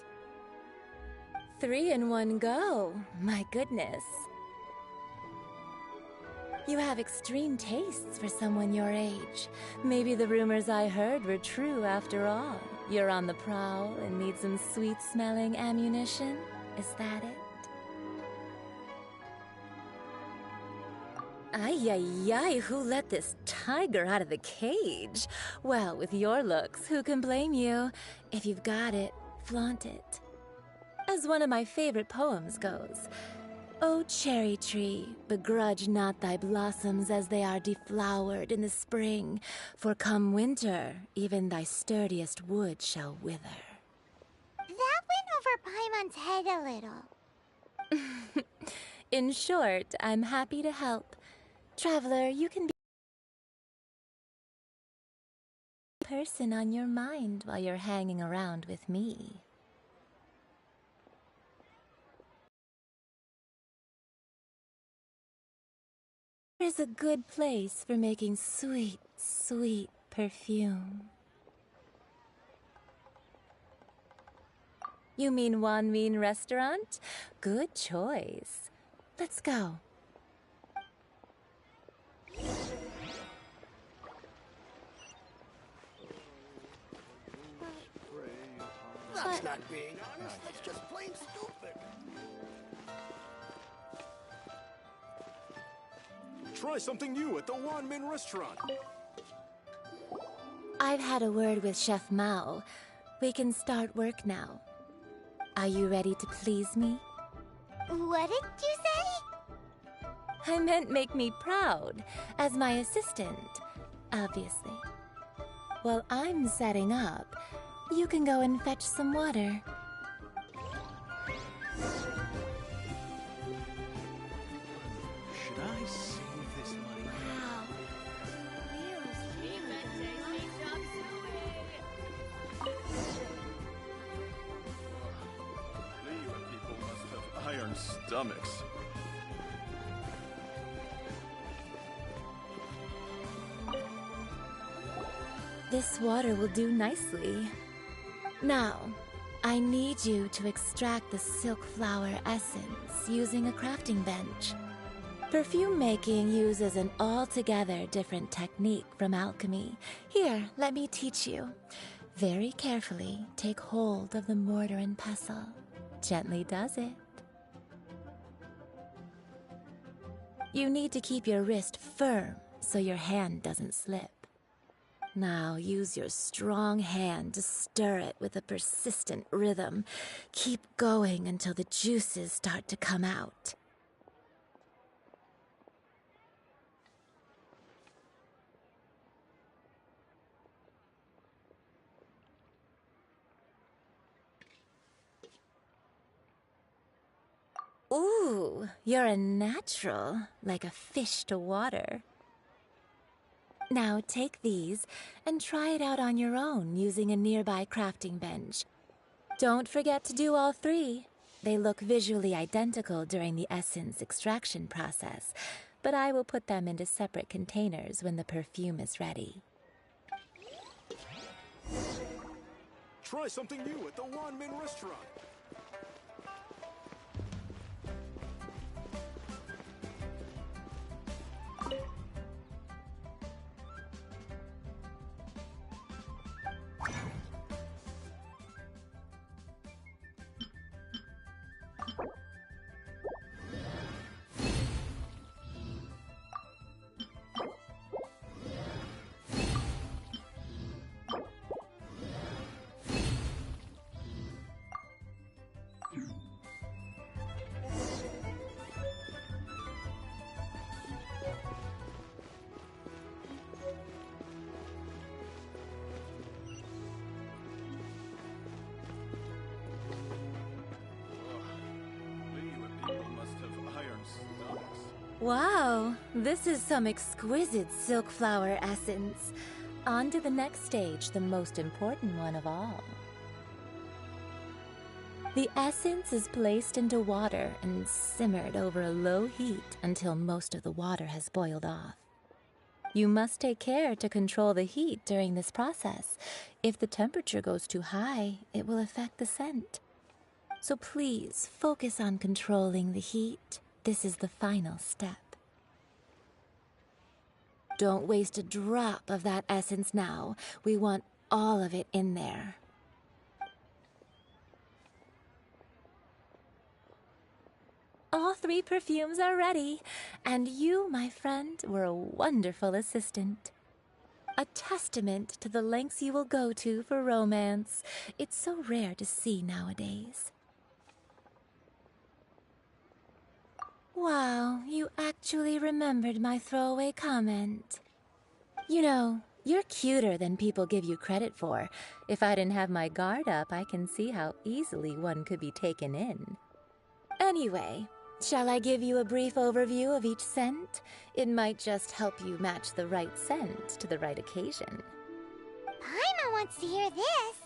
3 in 1 go. My goodness. You have extreme tastes for someone your age. Maybe the rumors I heard were true after all. You're on the prowl and need some sweet-smelling ammunition? Is that it? Ay, ay, ay, who let this tiger out of the cage? Well, with your looks, who can blame you? If you've got it, flaunt it. As one of my favorite poems goes, "O cherry tree, begrudge not thy blossoms as they are deflowered in the spring, for come winter, even thy sturdiest wood shall wither." That went over over Paimon's head a little. In short, I'm happy to help. Traveler, you can be the person on your mind while you're hanging around with me. Here's a good place for making sweet, sweet perfume. You mean Wan Min Restaurant? Good choice. Let's go. That's not being honest. That's just plain stupid. Try something new at the Wan Min Restaurant. I've had a word with Chef Mao. We can start work now. Are you ready to please me? What did you say? I meant make me proud, as my assistant, obviously. While I'm setting up, you can go and fetch some water. Should I save this money? Wow. Liyue people must have iron stomachs. This water will do nicely. Now, I need you to extract the silk flower essence using a crafting bench. Perfume making uses an altogether different technique from alchemy. Here, let me teach you. Very carefully, take hold of the mortar and pestle. Gently does it. You need to keep your wrist firm so your hand doesn't slip. Now use your strong hand to stir it with a persistent rhythm. Keep going until the juices start to come out. Ooh, you're a natural, like a fish to water. Now take these and try it out on your own using a nearby crafting bench. Don't forget to do all three. They look visually identical during the essence extraction process, but I will put them into separate containers when the perfume is ready. Try something new at the Wan Min Restaurant. Wow, this is some exquisite silk flower essence. On to the next stage, the most important one of all. The essence is placed into water and simmered over a low heat until most of the water has boiled off. You must take care to control the heat during this process. If the temperature goes too high, it will affect the scent. So please focus on controlling the heat. This is the final step. Don't waste a drop of that essence now. We want all of it in there. All three perfumes are ready, and you, my friend, were a wonderful assistant. A testament to the lengths you will go to for romance. It's so rare to see nowadays. Wow, you actually remembered my throwaway comment. You know, You're cuter than people give you credit for. If I didn't have my guard up, I can see how easily one could be taken in. Anyway, shall I give you a brief overview of each scent? It might just help you match the right scent to the right occasion. Paimon wants to hear this.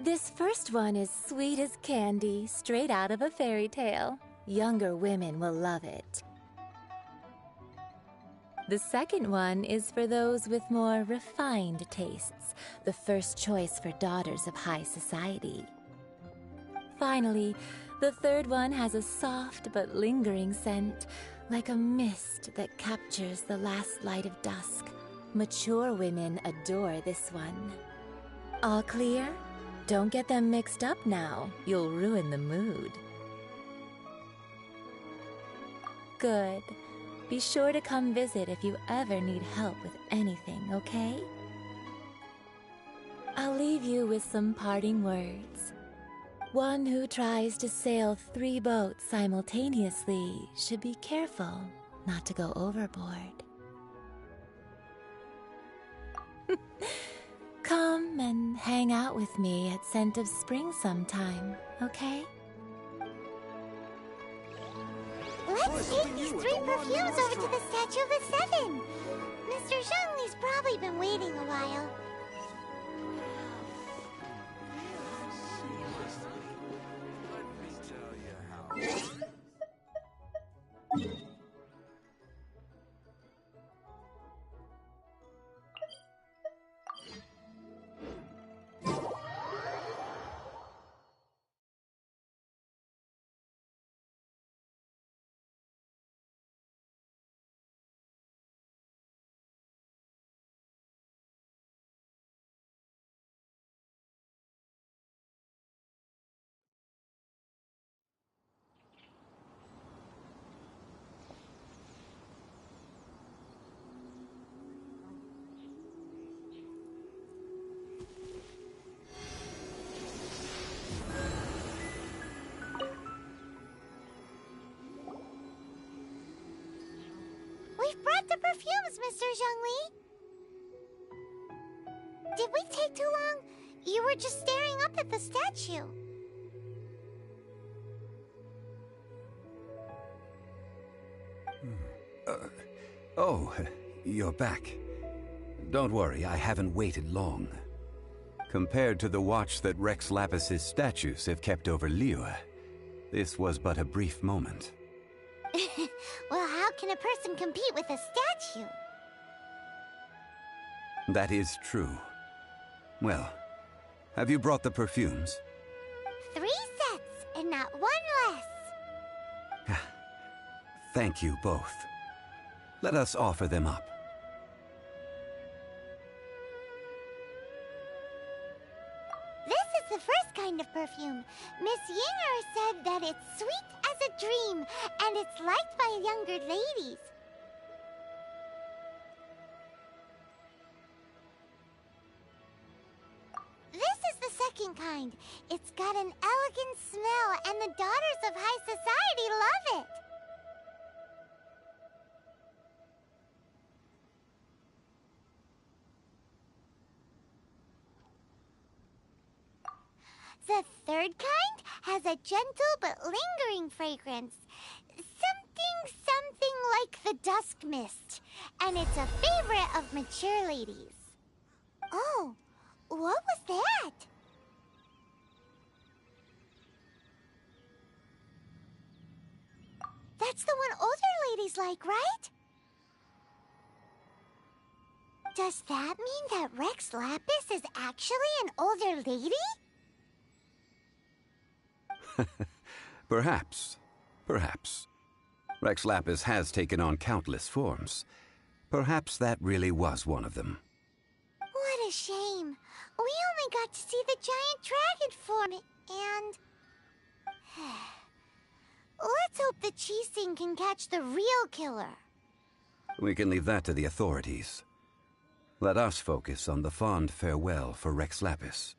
This first one is sweet as candy, straight out of a fairy tale. Younger women will love it. The second one is for those with more refined tastes, the first choice for daughters of high society. Finally, the third one has a soft but lingering scent, like a mist that captures the last light of dusk. Mature women adore this one. All clear? Don't get them mixed up now. You'll ruin the mood. Good. Be sure to come visit if you ever need help with anything, okay? I'll leave you with some parting words. One who tries to sail 3 boats simultaneously should be careful not to go overboard. Come and hang out with me at Scent of Spring sometime, okay? Let's take these 3 perfumes over to the Statue of the Seven. Mr. Zhongli's probably been waiting a while. We've brought the perfumes, Mr. Zhongli. Did we take too long? You were just staring up at the statue. Oh, you're back. Don't worry, I haven't waited long. Compared to the watch that Rex Lapis's statues have kept over Liyue, this was but a brief moment. Well, how can a person compete with a statue? That is true. Well, have you brought the perfumes? 3 sets, and not 1 less. Thank you both. Let us offer them up. This is the first kind of perfume. Miss Yinger said that it's sweet as a dream, and it's liked by younger ladies. This is the second kind. It's got an elegant smell, and the daughters of high society love it. The third kind has a gentle but lingering fragrance. Something like the dusk mist. And it's a favorite of mature ladies. Oh, what was that? That's the one older ladies like, right? Does that mean that Rex Lapis is actually an older lady? Perhaps. Perhaps. Rex Lapis has taken on countless forms. Perhaps that really was one of them. What a shame. We only got to see the giant dragon form, and... Let's hope the Qixing can catch the real killer. We can leave that to the authorities. Let us focus on the fond farewell for Rex Lapis.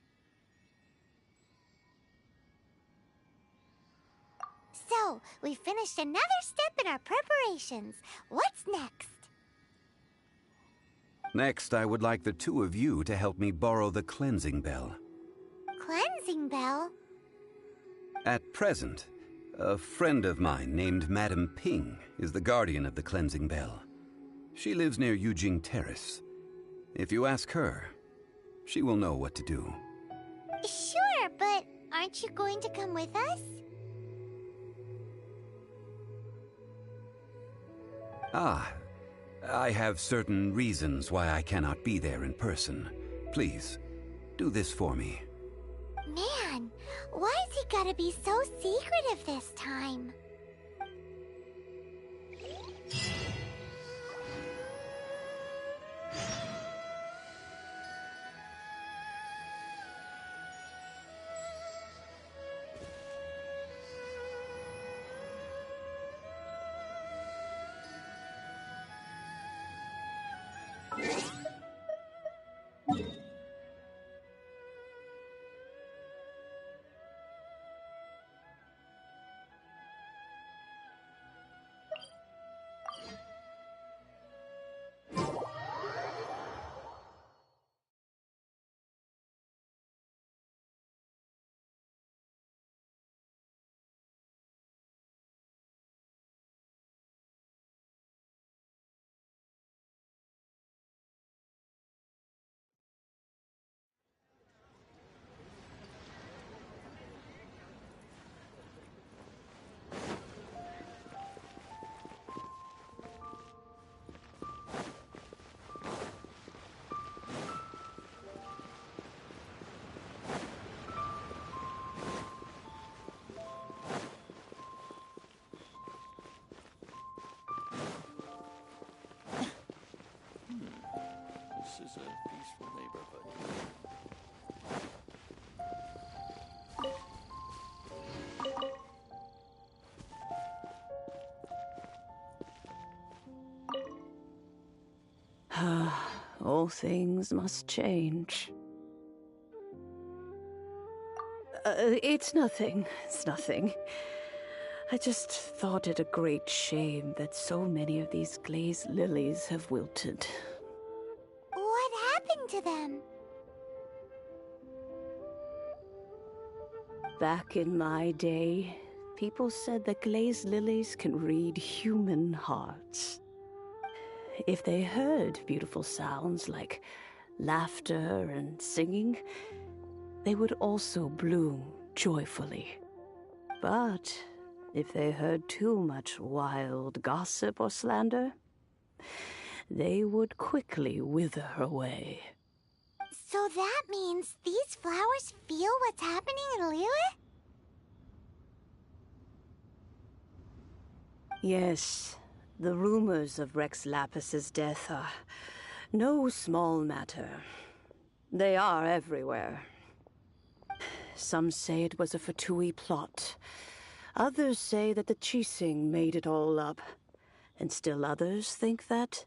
So, we finished another step in our preparations. What's next? Next, I would like the two of you to help me borrow the cleansing bell. Cleansing bell? At present, a friend of mine named Madame Ping is the guardian of the cleansing bell. She lives near Yujing Terrace. If you ask her, she will know what to do. Sure, but aren't you going to come with us? Ah, I have certain reasons why I cannot be there in person. Please, do this for me. Man, why's he gotta be so secretive this time? This is a peaceful neighborhood. All things must change. It's nothing. It's nothing. I just thought it a great shame that so many of these glazed lilies have wilted. What happened to them? Back in my day, people said that glazed lilies can read human hearts. If they heard beautiful sounds like laughter and singing, they would also bloom joyfully. But if they heard too much wild gossip or slander, they would quickly wither away. So that means these flowers feel what's happening in Liyue? Yes, the rumors of Rex Lapis's death are no small matter. They are everywhere. Some say it was a Fatui plot. Others say that the Chising made it all up. And still others think that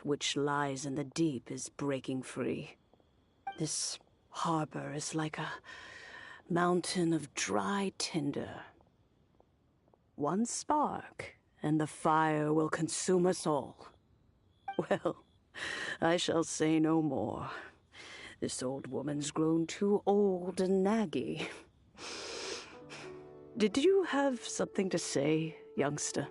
which lies in the deep is breaking free. This harbor is like a mountain of dry tinder. One spark, and the fire will consume us all. Well, I shall say no more. This old woman's grown too old and naggy. Did you have something to say, youngster?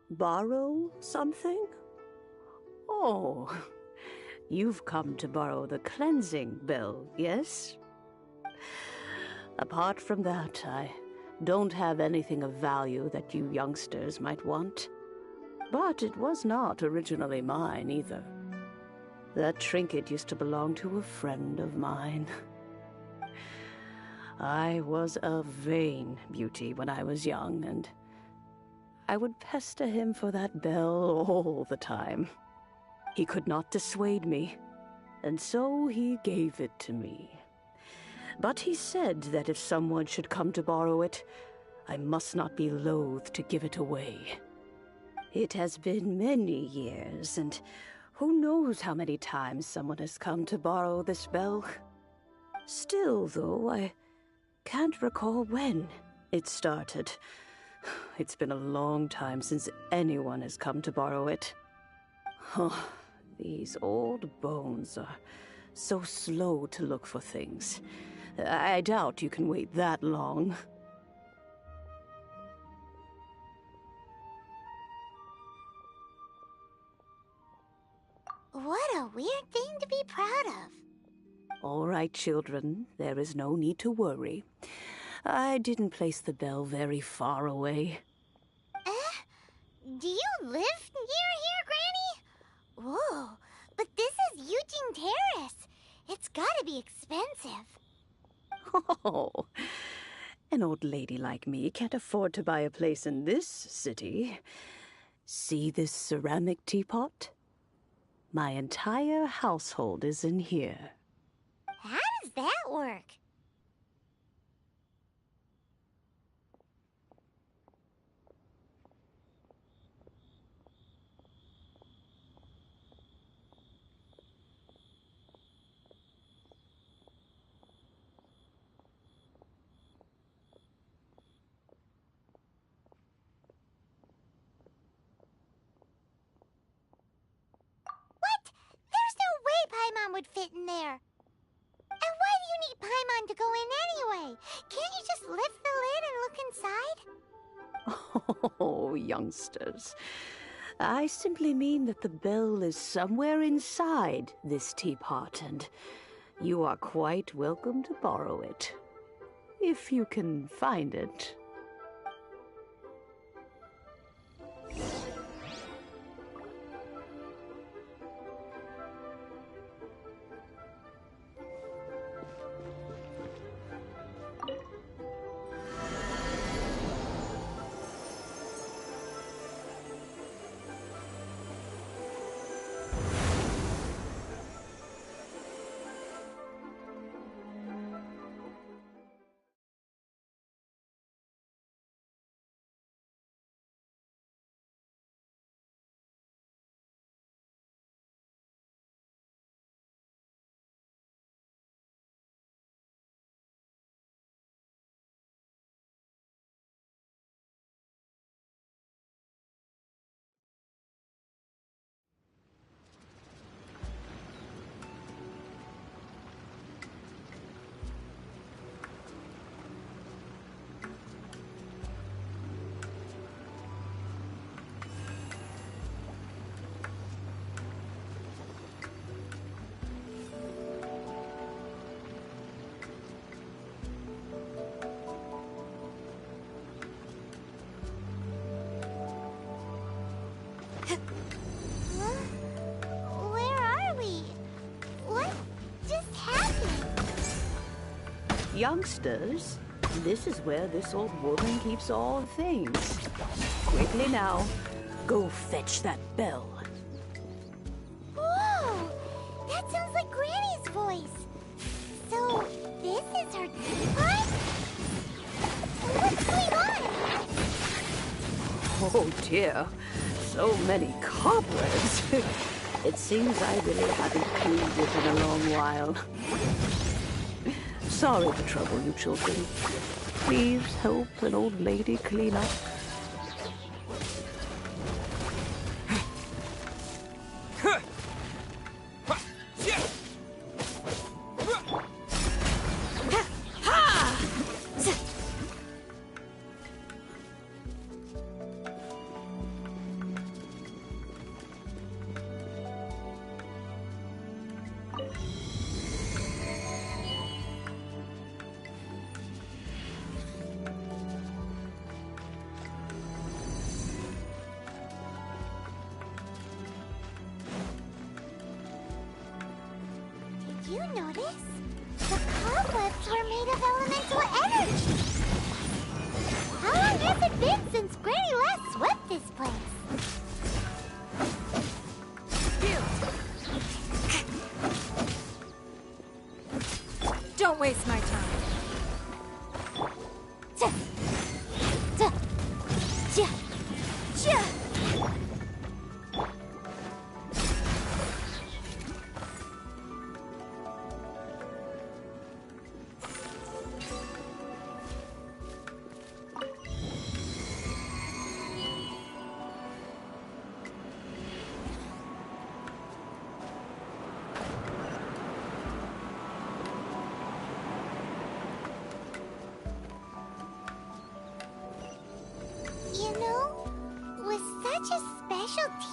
Borrow something? Oh, you've come to borrow the cleansing bell, yes? Apart from that, I don't have anything of value that you youngsters might want. But it was not originally mine, either. That trinket used to belong to a friend of mine. I was a vain beauty when I was young, and I would pester him for that bell all the time. He could not dissuade me, and so he gave it to me. But he said that if someone should come to borrow it, I must not be loath to give it away. It has been many years, and who knows how many times someone has come to borrow this bell. Still, though, I can't recall when it started. It's been a long time since anyone has come to borrow it. Oh, these old bones are so slow to look for things. I doubt you can wait that long. What a weird thing to be proud of. All right, children, there is no need to worry. I didn't place the bell very far away. Do you live near here, Granny? Whoa, but this is Eugene Terrace. It's gotta be expensive. Oh, an old lady like me can't afford to buy a place in this city. See this ceramic teapot? My entire household is in here. How does that work? Paimon would fit in there. And why do you need Paimon to go in anyway? Can't you just lift the lid and look inside? Oh, youngsters. I simply mean that the bell is somewhere inside this teapot, and you are quite welcome to borrow it. If you can find it. Where are we? What just happened? Youngsters, this is where this old woman keeps all things. Quickly now, go fetch that bell. Whoa! That sounds like Granny's voice. So, this is her teapot? What's going on? Oh dear, so many cobwebs. It seems I really haven't cleaned it in a long while. Sorry to trouble you children. Please help an old lady clean up. Did you notice? The cobwebs were made of elemental energy. How long has it been since Granny last swept this place? Don't waste my time.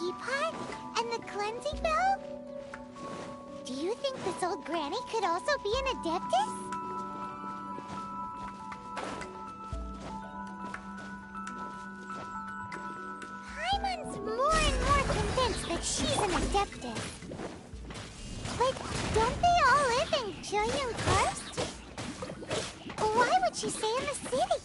teapot and the cleansing bell? Do you think this old granny could also be an adeptus? Paimon's more and more convinced that she's an adeptus. But don't they all live in Junyun Karst? Why would she stay in the city?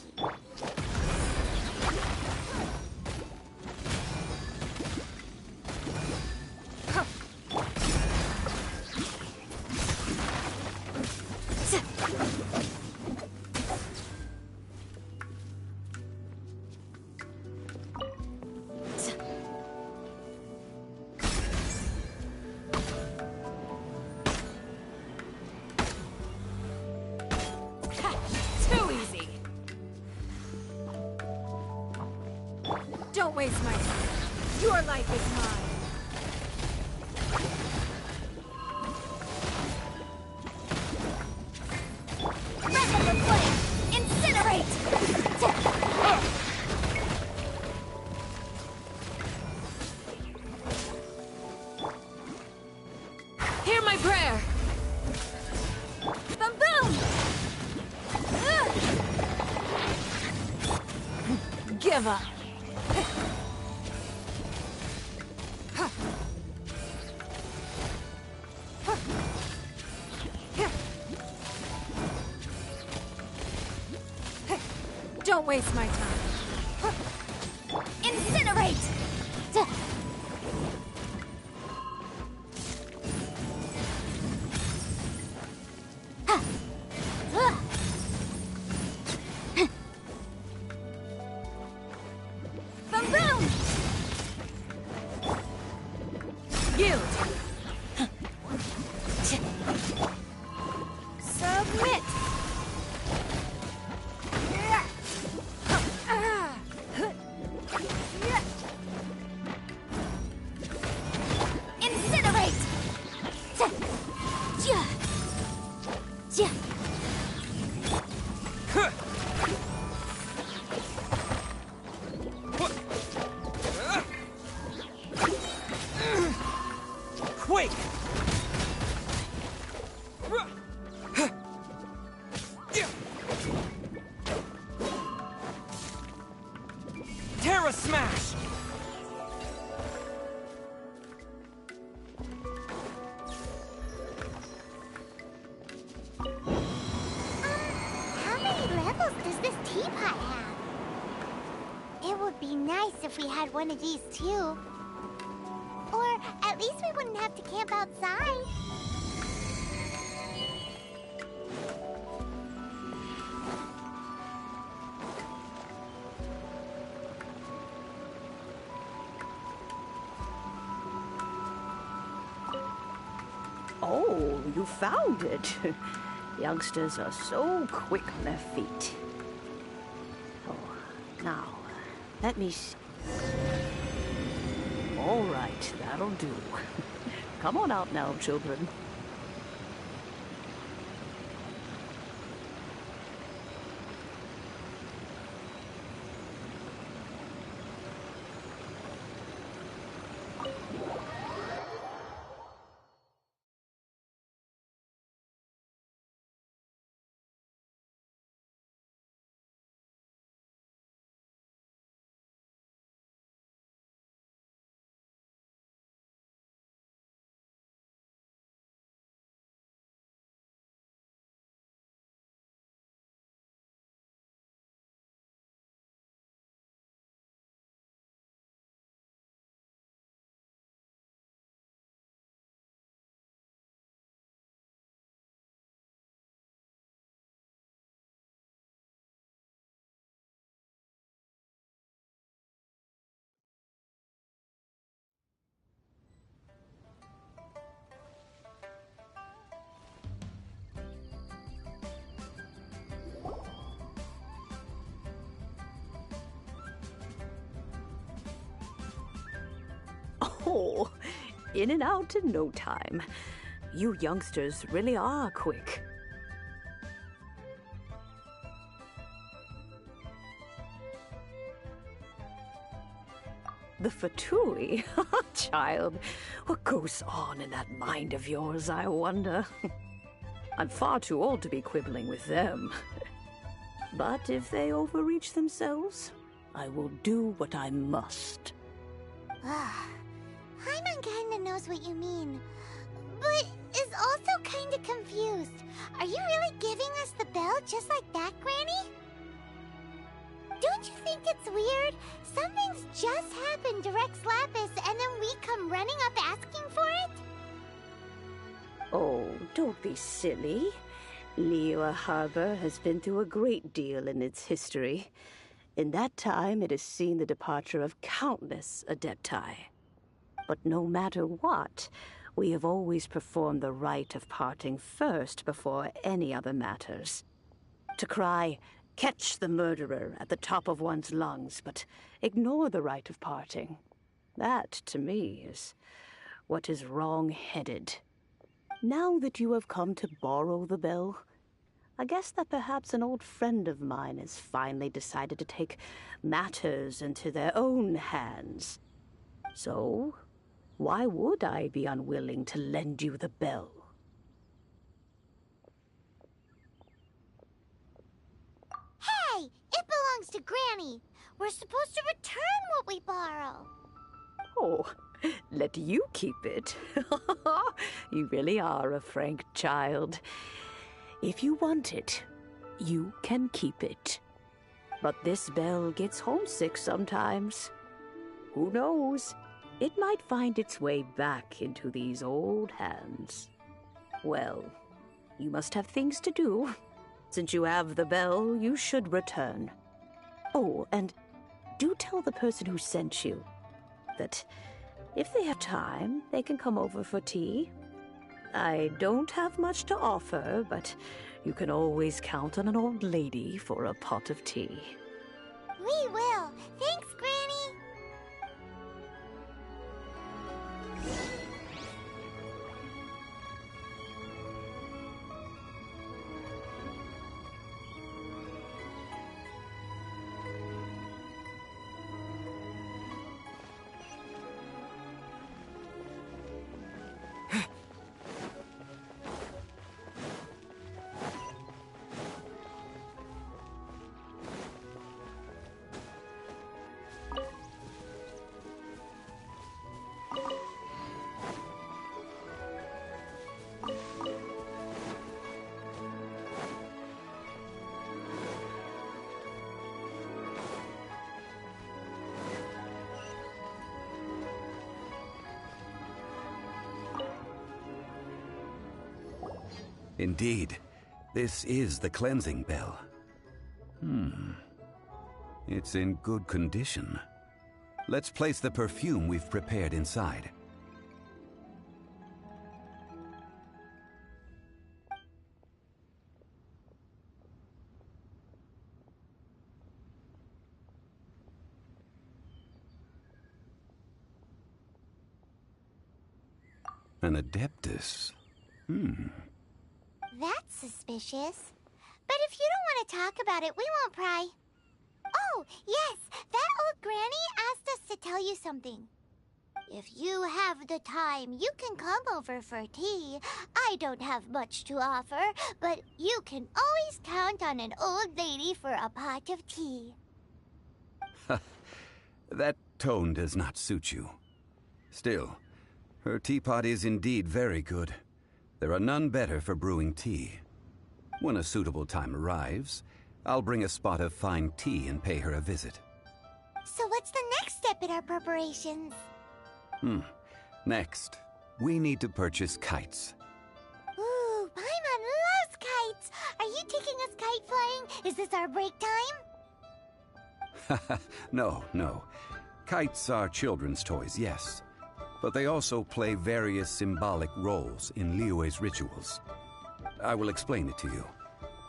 Don't waste my time. Your life is mine. Regular flame! Incinerate! Hear my prayer! Boom! Give up! Don't waste my time. Incinerate! Boom! Yield! Submit! Incinerate! Quake! Terra Smash! How many levels does this teapot have? It would be nice if we had one of these too. Or at least we wouldn't have to camp outside. Oh, you found it. Youngsters are so quick on their feet. Oh, now, let me see. All right, that'll do. Come on out now, children. Oh, in and out in no time. You youngsters really are quick. The Fatui? Child, what goes on in that mind of yours, I wonder? I'm far too old to be quibbling with them. But if they overreach themselves, I will do what I must. Paimon kinda knows what you mean, but is also kinda confused. Are you really giving us the bell just like that, Granny? Don't you think it's weird? Something's just happened to Rex Lapis and then we come running up asking for it? Oh, don't be silly. Liyue Harbor has been through a great deal in its history. In that time, it has seen the departure of countless Adepti. But no matter what, we have always performed the rite of parting first before any other matters. To cry, "Catch the murderer," at the top of one's lungs, but ignore the rite of parting. That, to me, is what is wrong-headed. Now that you have come to borrow the bell, I guess that perhaps an old friend of mine has finally decided to take matters into their own hands. So, why would I be unwilling to lend you the bell? Hey! It belongs to Granny! We're supposed to return what we borrow! Oh, let you keep it. You really are a frank child. If you want it, you can keep it. But this bell gets homesick sometimes. Who knows? It might find its way back into these old hands. Well, you must have things to do. Since you have the bell, you should return. Oh, and do tell the person who sent you that if they have time, they can come over for tea. I don't have much to offer, but you can always count on an old lady for a pot of tea. We will! Thanks, Granny! Indeed, this is the cleansing bell. It's in good condition. Let's place the perfume we've prepared inside. An Adeptus. That's suspicious. But if you don't want to talk about it, we won't pry. Oh, yes, that old granny asked us to tell you something. If you have the time, you can come over for tea. I don't have much to offer, but you can always count on an old lady for a pot of tea. That tone does not suit you. Still, her teapot is indeed very good. There are none better for brewing tea. When a suitable time arrives, I'll bring a spot of fine tea and pay her a visit. So what's the next step in our preparations? Next, we need to purchase kites. Ooh, Paimon loves kites! Are you taking us kite flying? Is this our break time? No. Kites are children's toys, yes. But they also play various symbolic roles in Liyue's rituals. I will explain it to you.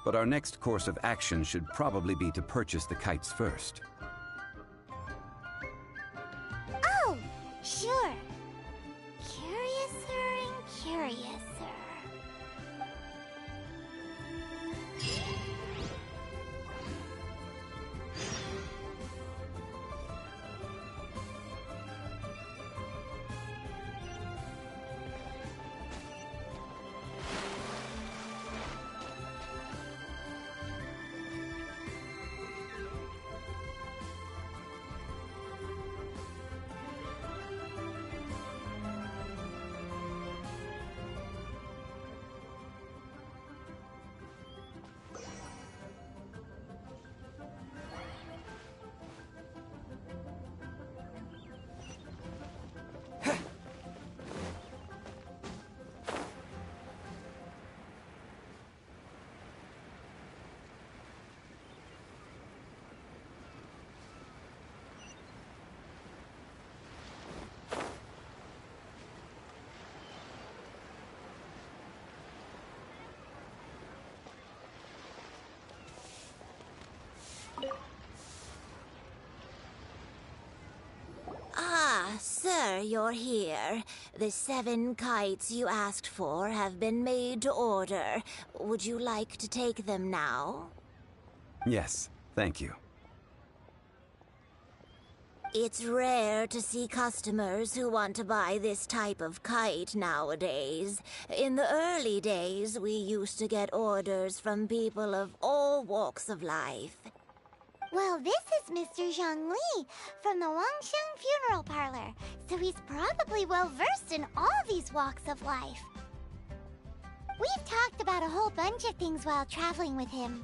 But our next course of action should probably be to purchase the kites first. Oh, sure. Curiouser and curiouser. you're here. The 7 kites you asked for have been made to order. Would you like to take them now? Yes, thank you. It's rare to see customers who want to buy this type of kite nowadays. In the early days, we used to get orders from people of all walks of life. Well, this is Mr. Zhongli from the Wangsheng Funeral Parlor, so he's probably well-versed in all these walks of life. We've talked about a whole bunch of things while traveling with him.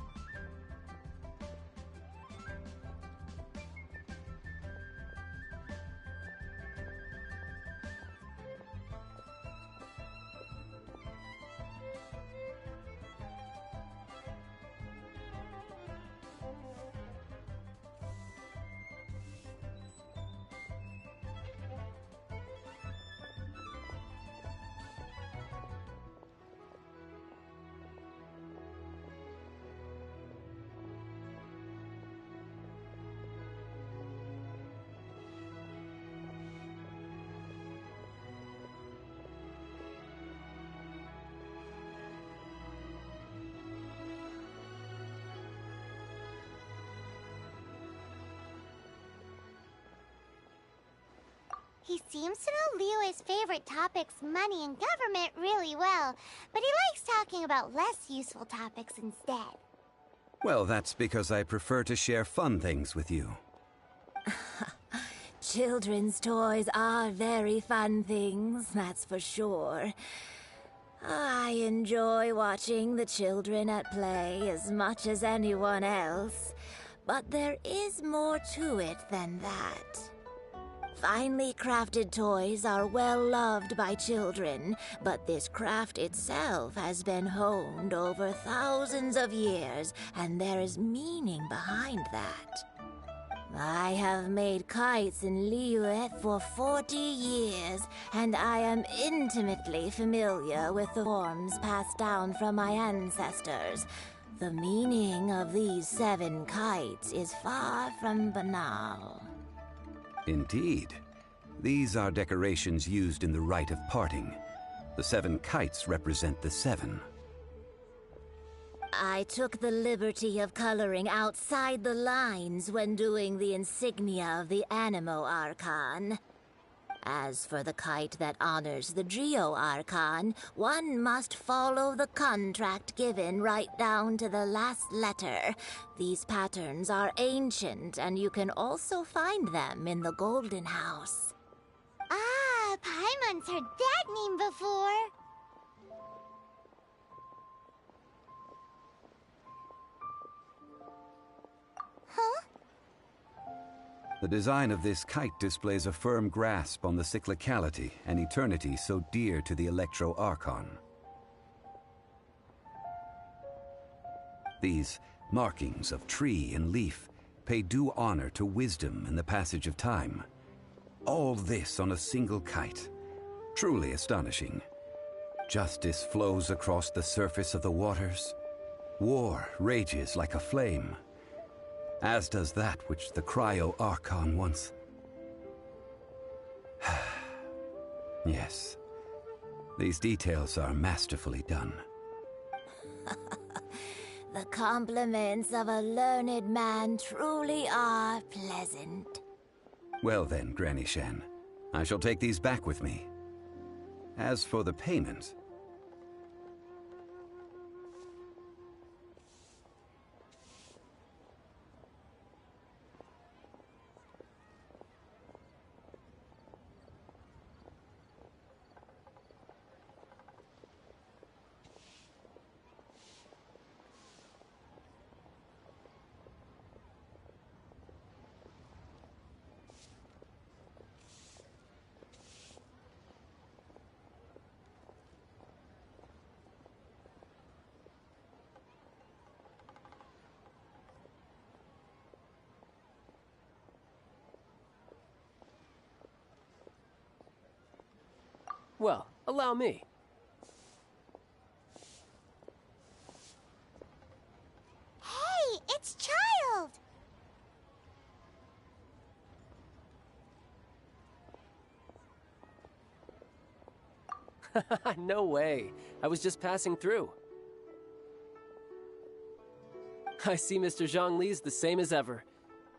He seems to know Liyue's favorite topics, money and government, really well, but he likes talking about less useful topics instead. Well, that's because I prefer to share fun things with you. Children's toys are very fun things, that's for sure. I enjoy watching the children at play as much as anyone else, but there is more to it than that. Finely crafted toys are well loved by children, but this craft itself has been honed over thousands of years, and there is meaning behind that. I have made kites in Liyue for 40 years, and I am intimately familiar with the forms passed down from my ancestors. The meaning of these 7 kites is far from banal. Indeed. These are decorations used in the rite of parting. The 7 kites represent the 7. I took the liberty of coloring outside the lines when doing the insignia of the Animo Archon. As for the kite that honors the Geo Archon, one must follow the contract given right down to the last letter. These patterns are ancient, and you can also find them in the Golden House. Ah, Paimon's heard that name before. Huh? The design of this kite displays a firm grasp on the cyclicality and eternity so dear to the Electro Archon. These markings of tree and leaf pay due honor to wisdom and the passage of time. All this on a single kite. Truly astonishing. Justice flows across the surface of the waters. War rages like a flame. As does that which the Cryo Archon once... Yes, these details are masterfully done. The compliments of a learned man truly are pleasant. Well then, Granny Shen, I shall take these back with me. As for the payment... Well, allow me. Hey, it's Child! No way. I was just passing through. I see Mr. Zhongli's the same as ever.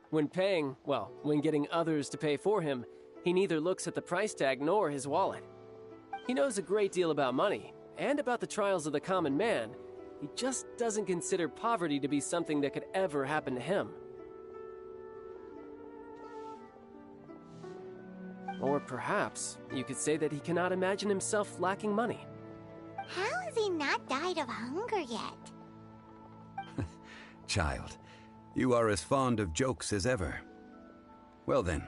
When paying, well, when getting others to pay for him, he neither looks at the price tag nor his wallet. He knows a great deal about money, and about the trials of the common man. He just doesn't consider poverty to be something that could ever happen to him. Or perhaps you could say that he cannot imagine himself lacking money. How has he not died of hunger yet? Child, you are as fond of jokes as ever. Well then,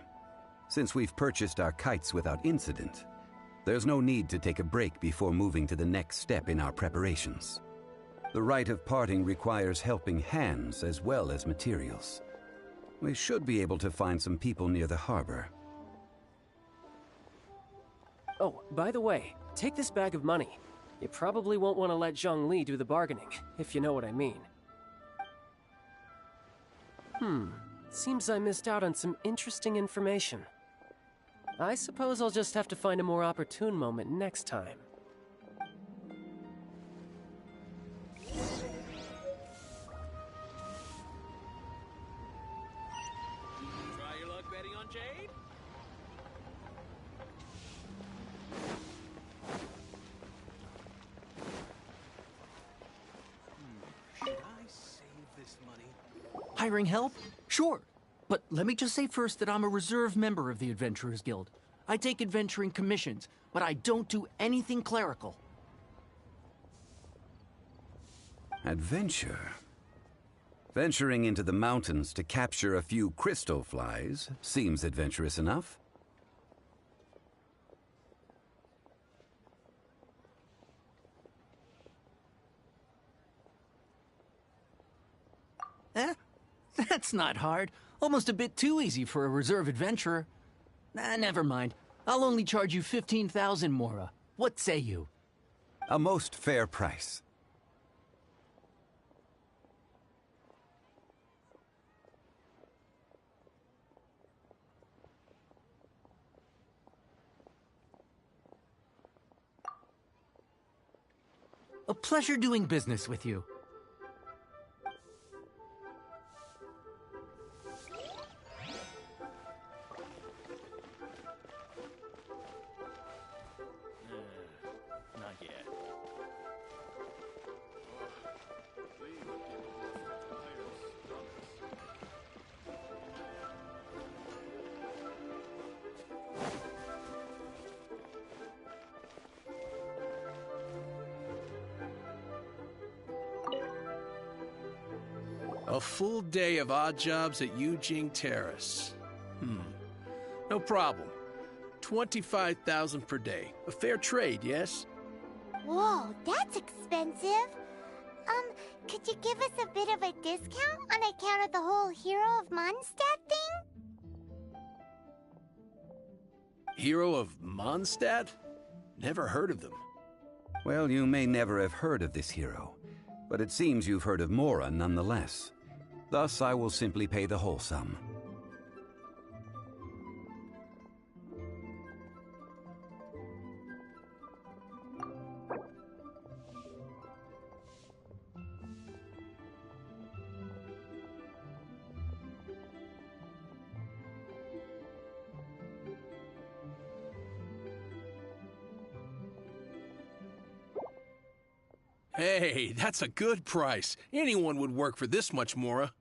since we've purchased our kites without incident, there's no need to take a break before moving to the next step in our preparations. The rite of parting requires helping hands as well as materials. We should be able to find some people near the harbor. Oh, by the way, take this bag of money. You probably won't want to let Zhongli do the bargaining, if you know what I mean. Seems I missed out on some interesting information. I suppose I'll just have to find a more opportune moment next time. Try your luck betting on Jade? Should I save this money? Hiring help? Sure. But let me just say first that I'm a reserve member of the Adventurers Guild. I take adventuring commissions, but I don't do anything clerical. Adventure? Venturing into the mountains to capture a few crystal flies seems adventurous enough. That's not hard. Almost a bit too easy for a reserve adventurer. Never mind. I'll only charge you 15,000 Mora. What say you? A most fair price. A pleasure doing business with you. Not yet. A full day of odd jobs at Yujing Terrace. No problem. 25,000 per day. A fair trade, yes? Whoa, that's expensive. Could you give us a bit of a discount on account of the whole Hero of Mondstadt thing? Hero of Mondstadt? Never heard of them. Well, you may never have heard of this hero, but it seems you've heard of Mora nonetheless. Thus, I will simply pay the whole sum. Hey, that's a good price. Anyone would work for this much, Mora.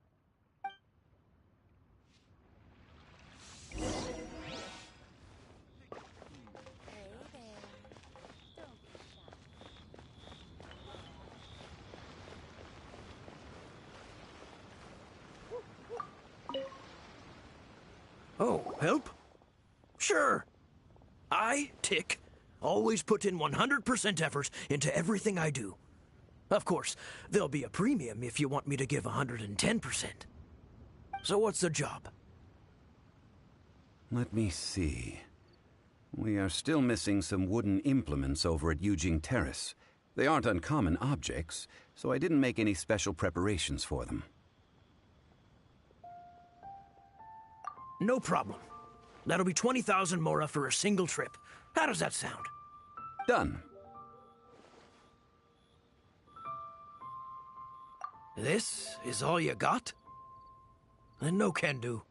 Oh, help? Sure. I, Tick, always put in 100% effort into everything I do. Of course, there'll be a premium if you want me to give 110%. So what's the job? Let me see. We are still missing some wooden implements over at Yujing Terrace. They aren't uncommon objects, so I didn't make any special preparations for them. No problem. That'll be 20,000 Mora for a single trip. How does that sound? Done. This is all you got? Then no can do.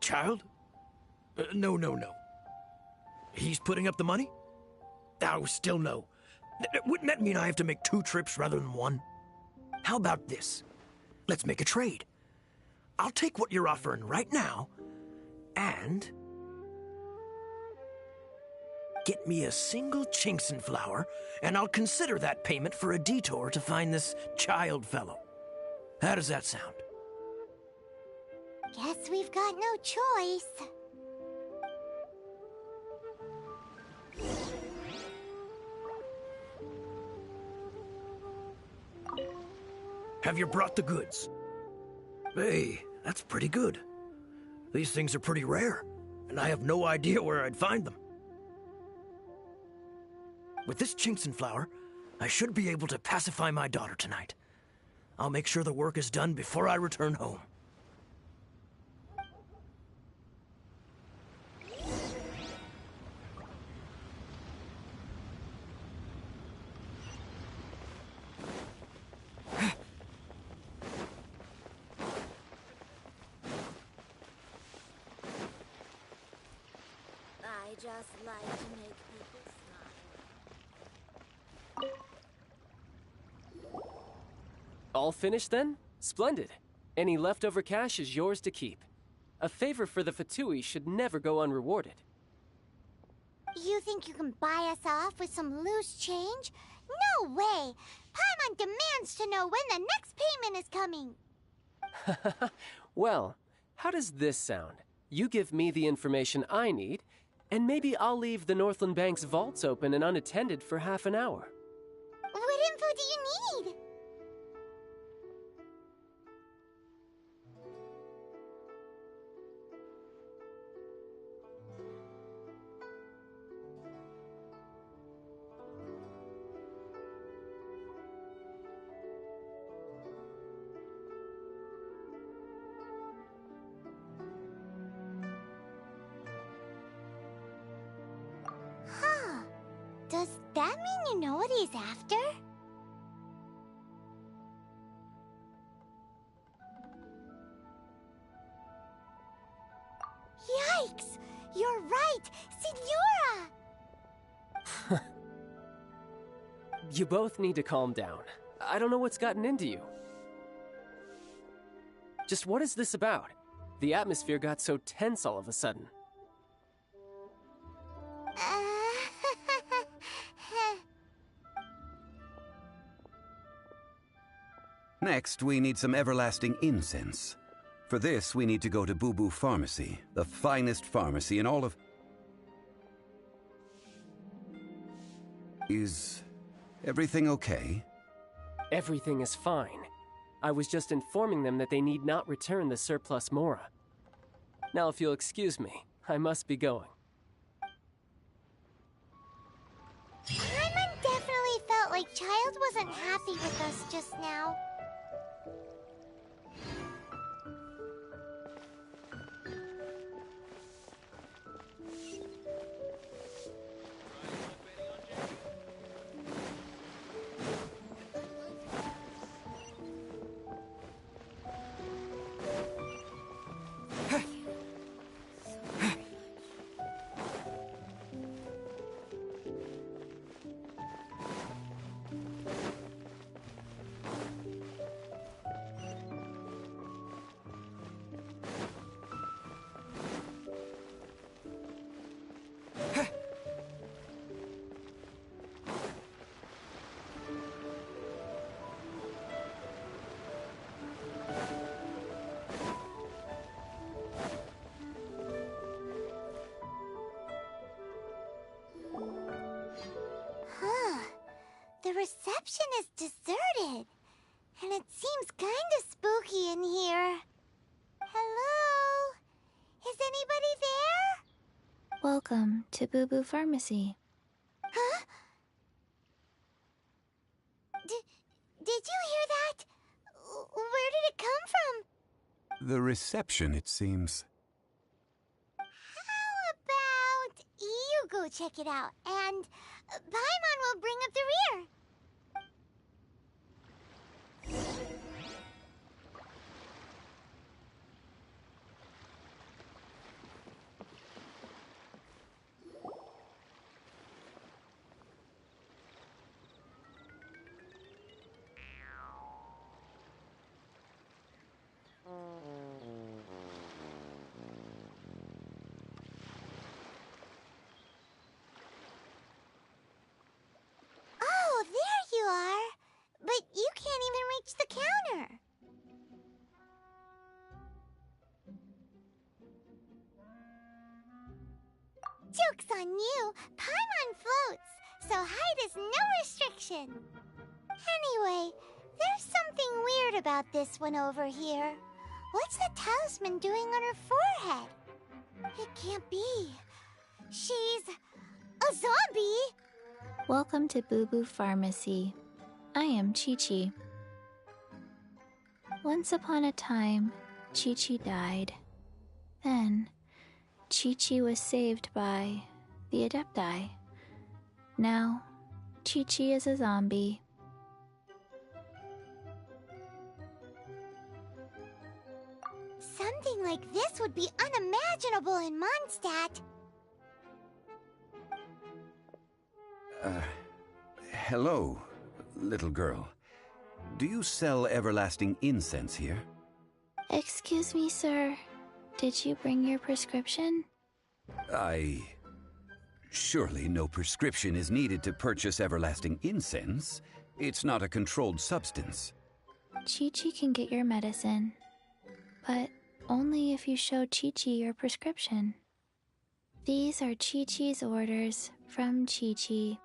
Child? No. He's putting up the money? Oh, still no. Wouldn't that mean I have to make 2 trips rather than 1? How about this? Let's make a trade. I'll take what you're offering right now, and get me a single Chinxin flower, and I'll consider that payment for a detour to find this child fellow. How does that sound? Guess we've got no choice. Have you brought the goods? Hey, that's pretty good. These things are pretty rare, and I have no idea where I'd find them. With this Chinxin flower, I should be able to pacify my daughter tonight. I'll make sure the work is done before I return home. I just like to make people smile. All finished then? Splendid. Any leftover cash is yours to keep. A favor for the Fatui should never go unrewarded. You think you can buy us off with some loose change? No way! Paimon demands to know when the next payment is coming. Well, how does this sound? You give me the information I need, and maybe I'll leave the Northland Bank's vaults open and unattended for half an hour. What info do you need? Does that mean you know what he's after? Yikes! You're right! Signora! You both need to calm down. I don't know what's gotten into you. Just what is this about? The atmosphere got so tense all of a sudden. Next, we need some everlasting incense. For this, we need to go to Boo Boo Pharmacy, the finest pharmacy in all of... Is everything okay? Everything is fine. I was just informing them that they need not return the surplus Mora. Now, if you'll excuse me, I must be going. Paimon definitely felt like Child wasn't happy with us just now. The reception is deserted, and it seems kinda spooky in here. Hello? Is anybody there? Welcome to Boo Boo Pharmacy. Huh? Did you hear that? Where did it come from? The reception, it seems. How about you go check it out, and Paimon will bring up the rear. Oh, there you are. But you can't even reach the counter. Joke's on you. Paimon floats, so height is no restriction. Anyway, there's something weird about this one over here. What's the talisman doing on her forehead? It can't be. She's a zombie! Welcome to Boo Boo Pharmacy. I am Chi-Chi. Once upon a time, Chi-Chi died. Then, Chi-Chi was saved by the Adepti. Now, Chi-Chi is a zombie. Something like this would be unimaginable in Mondstadt. Hello, little girl. Do you sell everlasting incense here? Excuse me, sir. Did you bring your prescription? Surely no prescription is needed to purchase everlasting incense. It's not a controlled substance. Chi-Chi can get your medicine, but only if you show Chi-Chi your prescription. These are Chi-Chi's orders from Chi-Chi.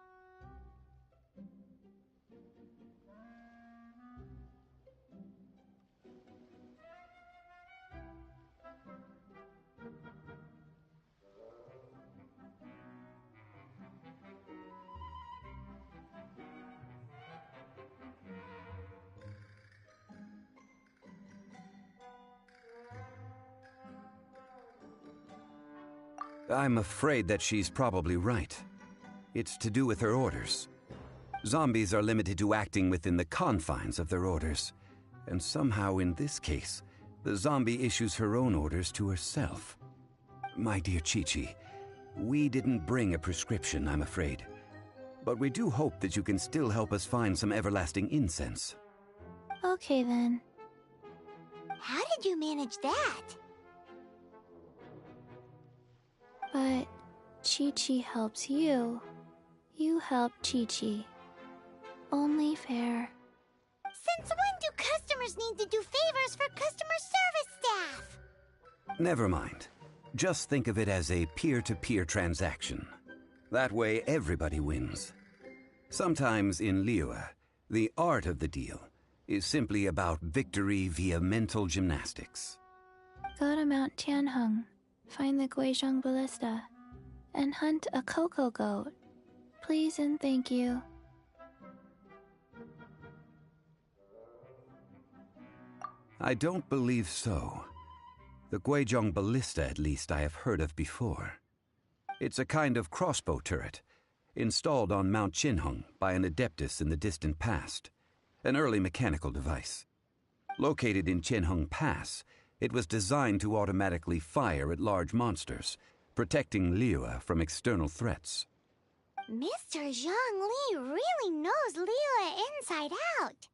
I'm afraid that she's probably right. It's to do with her orders. Zombies are limited to acting within the confines of their orders. And somehow in this case, the zombie issues her own orders to herself. My dear Chi-Chi, we didn't bring a prescription, I'm afraid. But we do hope that you can still help us find some everlasting incense. Okay then. How did you manage that? But Chi-Chi helps you. You help Chi-Chi. Only fair. Since when do customers need to do favors for customer service staff? Never mind. Just think of it as a peer-to-peer transaction. That way everybody wins. Sometimes in Liyue, the art of the deal is simply about victory via mental gymnastics. Go to Mount Tianheng, find the Guizhong Ballista, and hunt a cocoa goat. Please and thank you. I don't believe so. The Guizhong Ballista, at least, I have heard of before. It's a kind of crossbow turret, installed on Mount Qinheng by an adeptus in the distant past, an early mechanical device. Located in Qinheng Pass, it was designed to automatically fire at large monsters, protecting Liyue from external threats. Mr. Zhongli really knows Liyue inside out.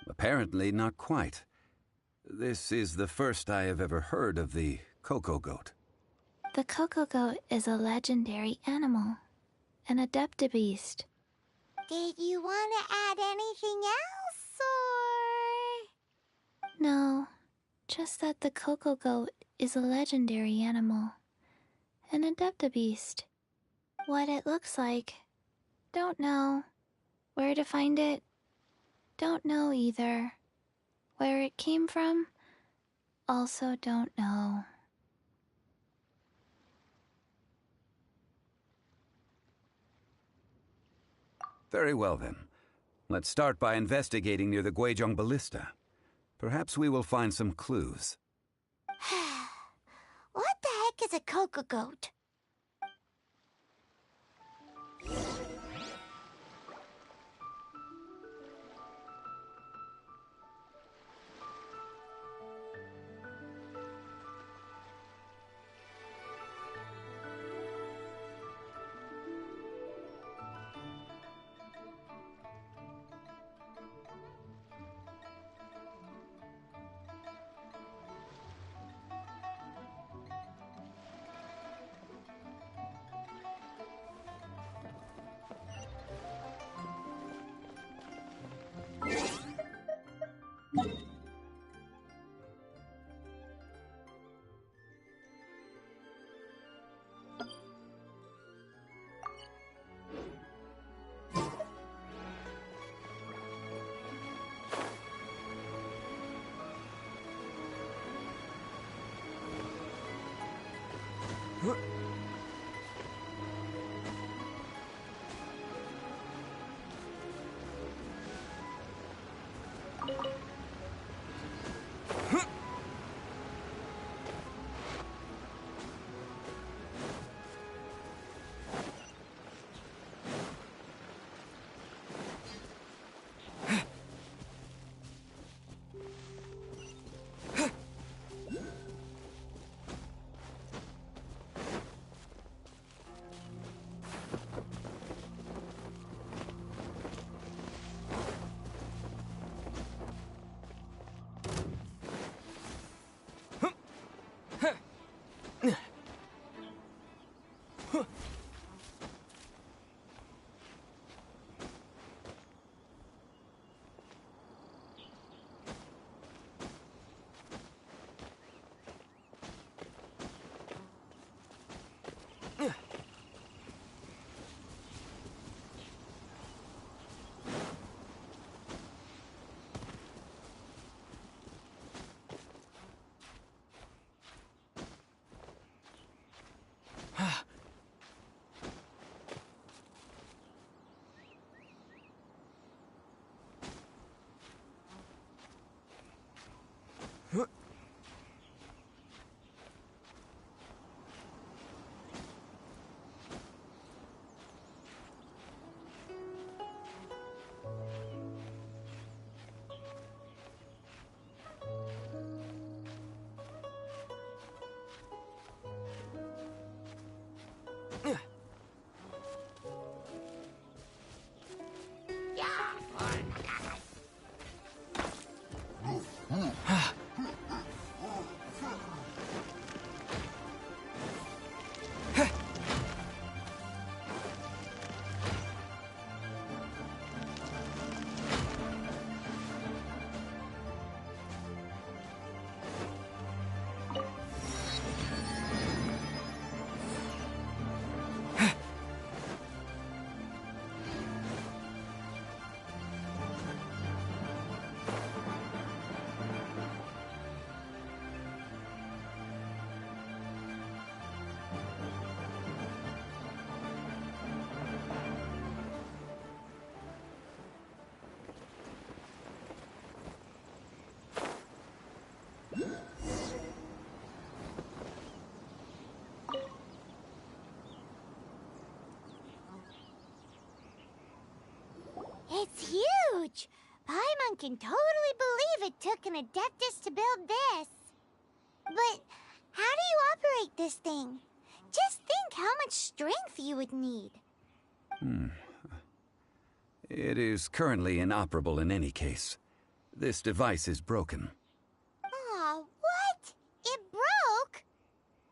Apparently not quite. This is the first I have ever heard of the cocoa goat. The cocoa goat is a legendary animal, an adeptabeast. Did you want to add anything else, or...? No, just that the cocoa goat is a legendary animal, an adeptabeast. What it looks like, don't know. Where to find it, don't know either. Where it came from, also don't know. Very well then. Let's start by investigating near the Guizhong Ballista. Perhaps we will find some clues. What the heck is a cocoa goat? It's huge! Paimon can totally believe it took an Adeptus to build this. But how do you operate this thing? Just think how much strength you would need. It is currently inoperable in any case. This device is broken. Aw, what? It broke?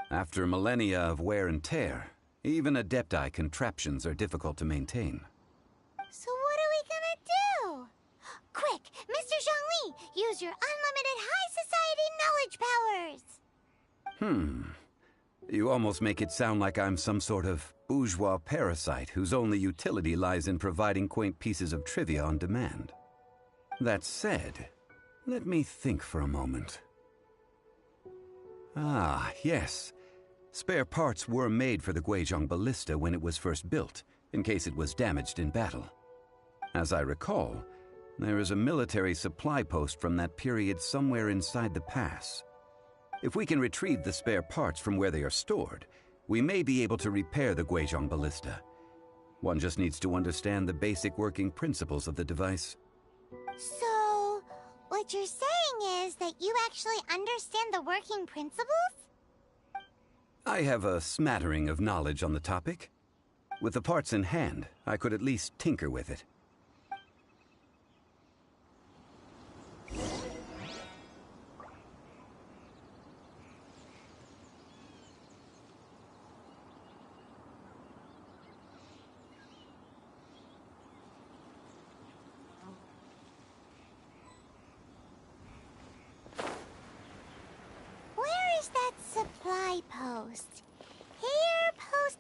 After millennia of wear and tear, even Adepti contraptions are difficult to maintain. So what are we gonna do? Quick, Mr. Zhongli, use your unlimited high society knowledge powers! You almost make it sound like I'm some sort of bourgeois parasite whose only utility lies in providing quaint pieces of trivia on demand. That said, let me think for a moment. Ah, yes. Spare parts were made for the Guizhong Ballista when it was first built, in case it was damaged in battle. As I recall, there is a military supply post from that period somewhere inside the pass. If we can retrieve the spare parts from where they are stored, we may be able to repair the Guizhong Ballista. One just needs to understand the basic working principles of the device. So, what you're saying is that you actually understand the working principles? I have a smattering of knowledge on the topic. With the parts in hand, I could at least tinker with it. Where is that supply post? Here, post...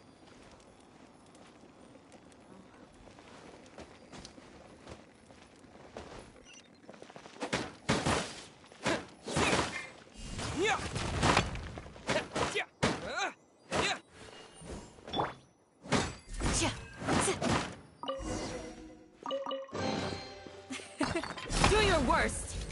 Do your worst!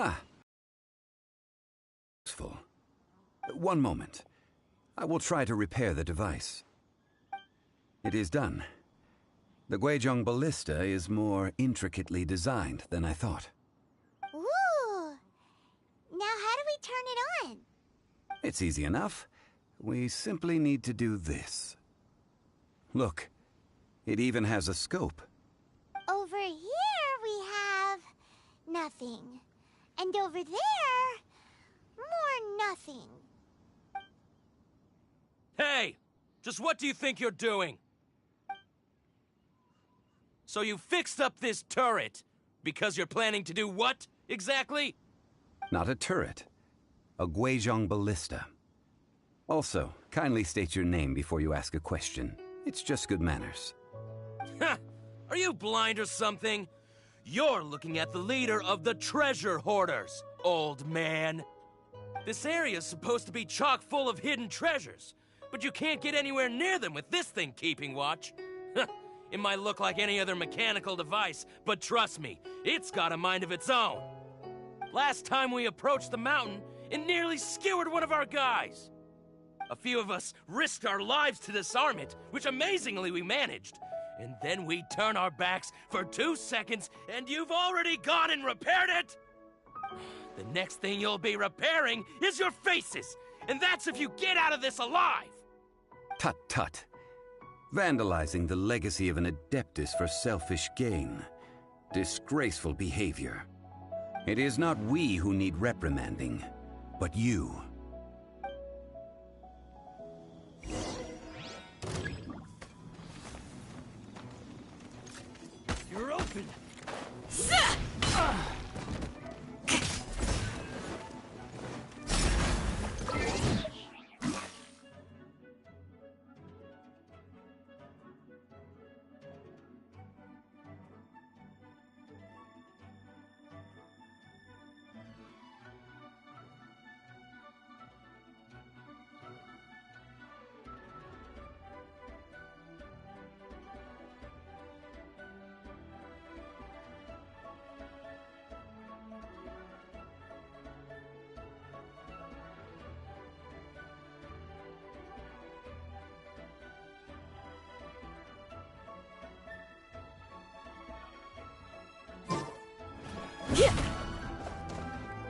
Ah. Useful. One moment. I will try to repair the device. It is done. The Guizhong ballista is more intricately designed than I thought. Ooh! Now how do we turn it on? It's easy enough. We simply need to do this. Look, it even has a scope. Over here we have nothing. And over there, more nothing. Hey! Just what do you think you're doing? So you fixed up this turret because you're planning to do what, exactly? Not a turret. A Guizhong ballista. Also, kindly state your name before you ask a question. It's just good manners. Ha! Are you blind or something? You're looking at the leader of the treasure hoarders, old man. This area's supposed to be chock full of hidden treasures, but you can't get anywhere near them with this thing keeping watch. It might look like any other mechanical device, but trust me, it's got a mind of its own. Last time we approached the mountain, it nearly skewered one of our guys. A few of us risked our lives to disarm it, which amazingly we managed. And then we turn our backs for 2 seconds, and you've already gone and repaired it? The next thing you'll be repairing is your faces, and that's if you get out of this alive! Tut tut. Vandalizing the legacy of an Adeptus for selfish gain. Disgraceful behavior. It is not we who need reprimanding, but you. You're open!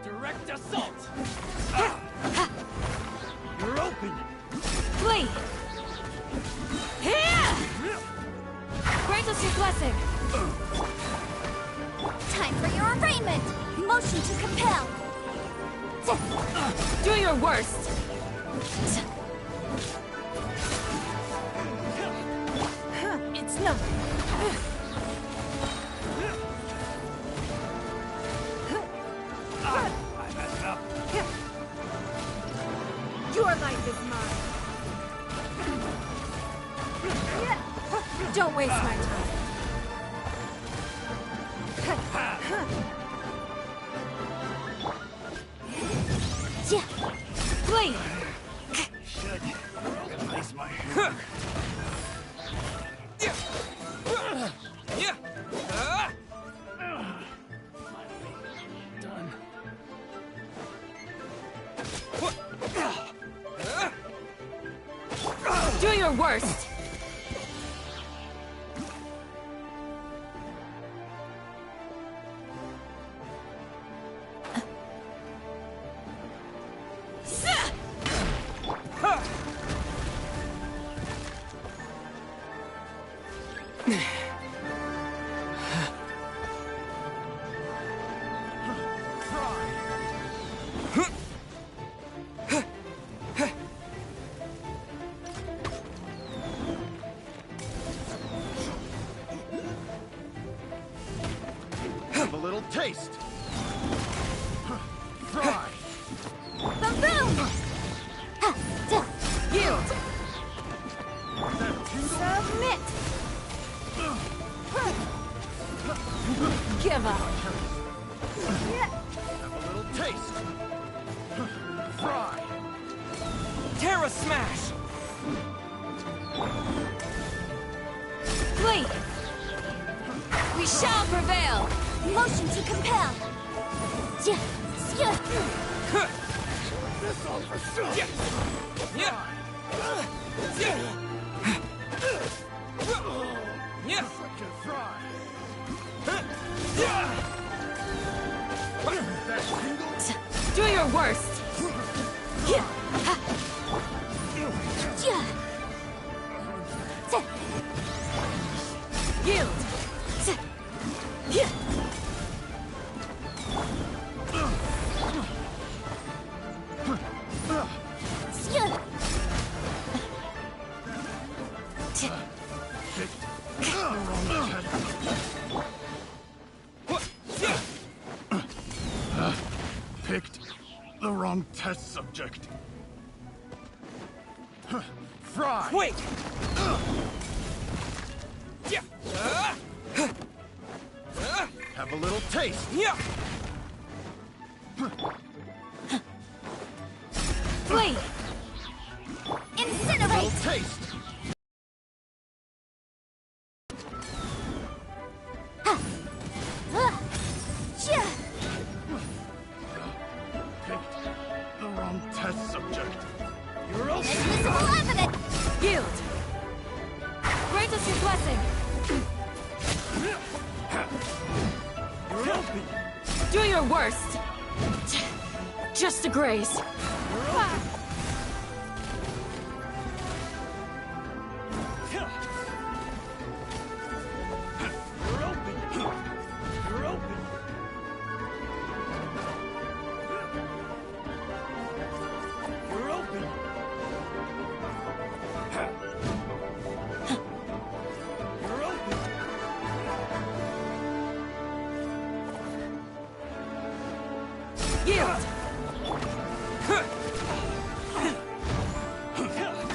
Direct assault! You're open! Flee! Here! Grant us your blessing! Time for your arraignment! Motion to compel! Do your worst! It's no... Your life is mine! Don't waste my time! Flee! Should replace my done. Do your worst! Have a little taste. Fry. Boom! Yield! Submit! Give up! Have a little taste. Fry. Terra Smash! Flee! We shall prevail! Motion to compel! This all for sure. Freaking fry. Do your worst! Yield! Picked the wrong test subject. Fry! Quick! Have a little taste. Wait! Little Incinerate! taste. Picked the wrong test subject. You're open. Invisible evidence! Yield! Grant us your blessing! You're open. Do your worst! Just a graze. You're open. You're open. You're open. You're open. Yield!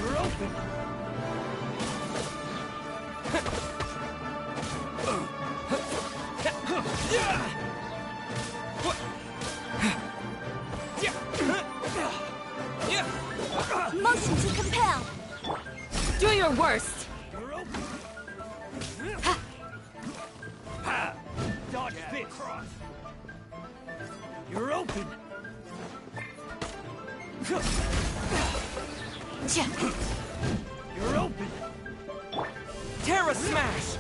You're open. Motion to compel! Do your worst! You're open. Dodge this. You're open. You're open. Terra Smash!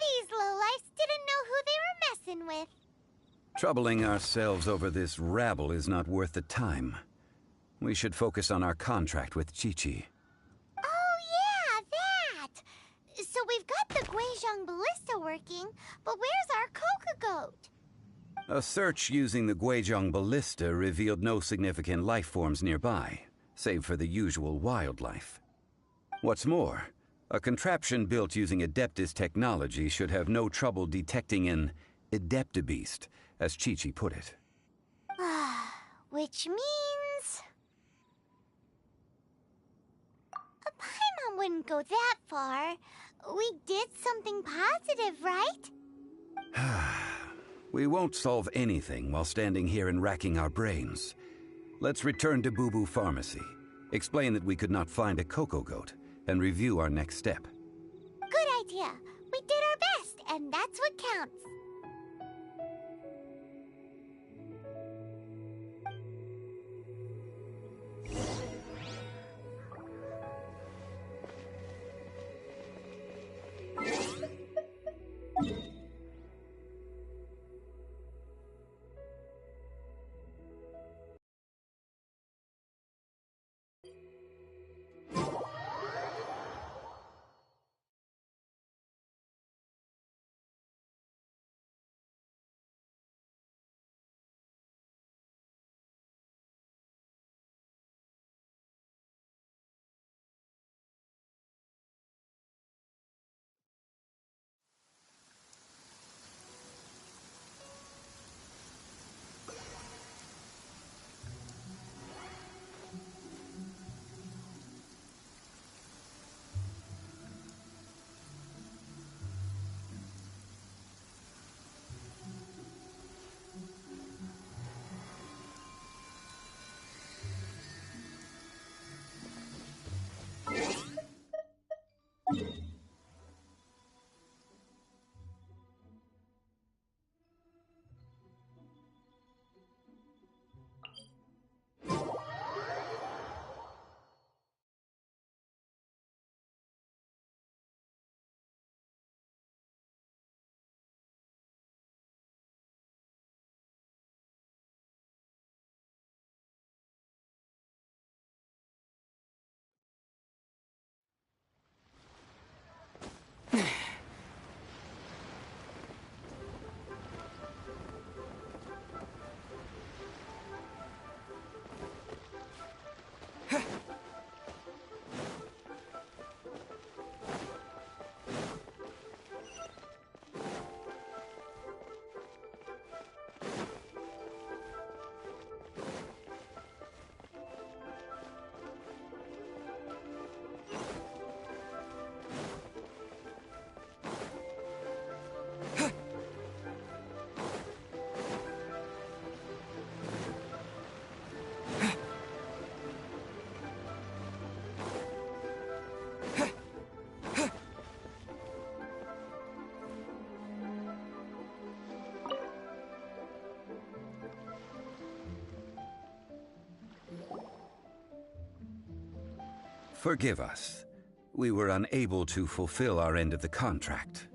These lowlifes didn't know who they were messing with. Troubling ourselves over this rabble is not worth the time. We should focus on our contract with Chi-Chi. Oh, yeah, that! So we've got the Guizhong Ballista working, but where's our Coca Goat? A search using the Guizhong Ballista revealed no significant life forms nearby, save for the usual wildlife. What's more, a contraption built using Adeptus technology should have no trouble detecting an Adeptabeast, as Chi-Chi put it. Which means... Paimon wouldn't go that far. We did something positive, right? We won't solve anything while standing here and racking our brains. Let's return to Boo Boo Pharmacy, explain that we could not find a Coco Goat, and review our next step. Good idea. We did our best, and that's what counts. Forgive us. We were unable to fulfill our end of the contract.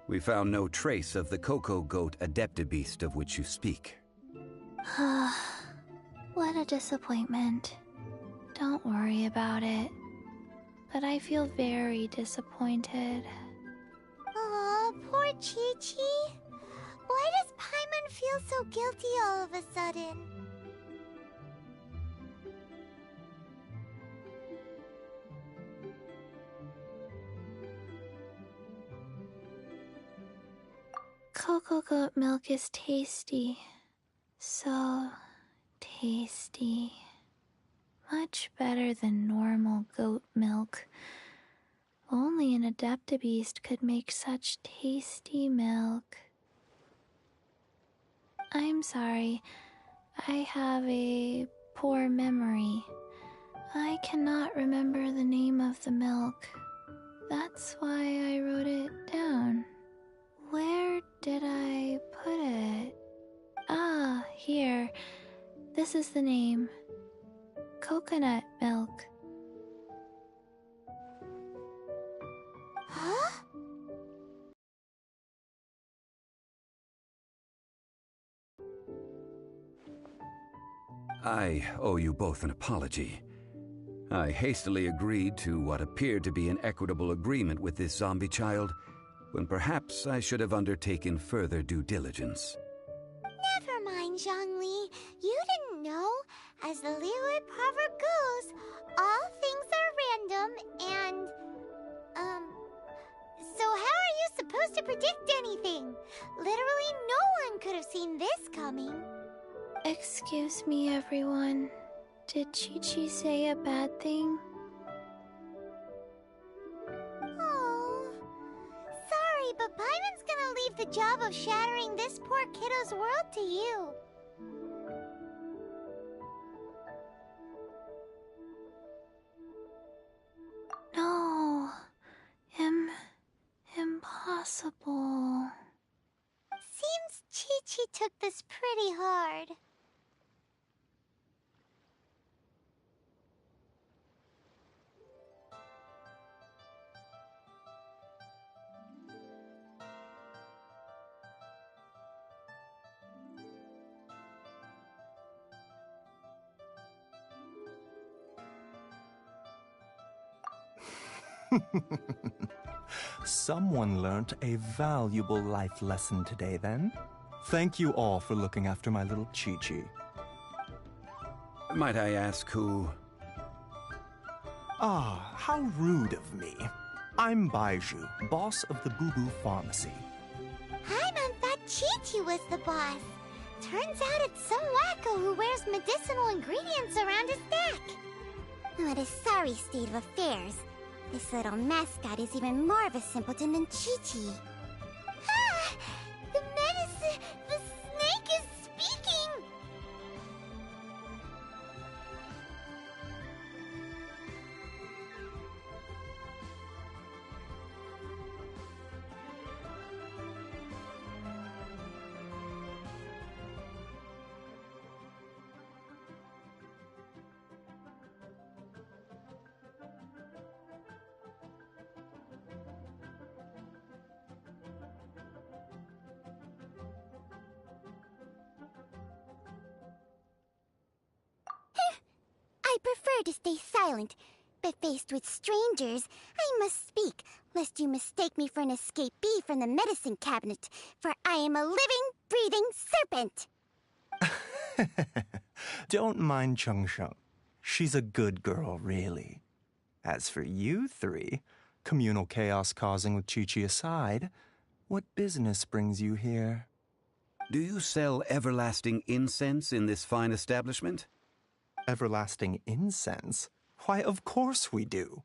We found no trace of the Cocoa Goat Adeptibeast of which you speak. What a disappointment. Don't worry about it. But I feel very disappointed. Aw, poor Chi-Chi. Why does Paimon feel so guilty all of a sudden? Cocoa goat milk is tasty. So tasty. Much better than normal goat milk. Only an Adeptibeast could make such tasty milk. I'm sorry. I have a poor memory. I cannot remember the name of the milk. That's why I wrote it down. Where did I put it? Ah, here. This is the name. Coconut milk. Huh? I owe you both an apology. I hastily agreed to what appeared to be an equitable agreement with this zombie child, when perhaps I should have undertaken further due diligence. Never mind, Zhongli. You didn't know. As the Liyue proverb goes, all things are random and... So how are you supposed to predict anything? Literally no one could have seen this coming. Excuse me, everyone. Did Chi-Chi say a bad thing? Oh, sorry, but Paimon's gonna leave the job of shattering this poor kiddo's world to you. No. Impossible. Seems Chi-Chi took this pretty hard. Someone learnt a valuable life lesson today, then. Thank you all for looking after my little Chi-Chi. Might I ask who... Ah, how rude of me. I'm Baiju, boss of the Boo Boo Pharmacy. Paimon thought Chi-Chi was the boss. Turns out it's some wacko who wears medicinal ingredients around his neck. What a sorry state of affairs. This little mascot is even more of a simpleton than Chi-Chi. Ah! The medicine... the snake is speaking! I prefer to stay silent, but faced with strangers, I must speak, lest you mistake me for an escapee from the medicine cabinet, for I am a living, breathing serpent! Don't mind Chung Sheng. She's a good girl, really. As for you three, communal chaos causing with Chi-Chi aside, what business brings you here? Do you sell everlasting incense in this fine establishment? Everlasting incense? Why, of course we do.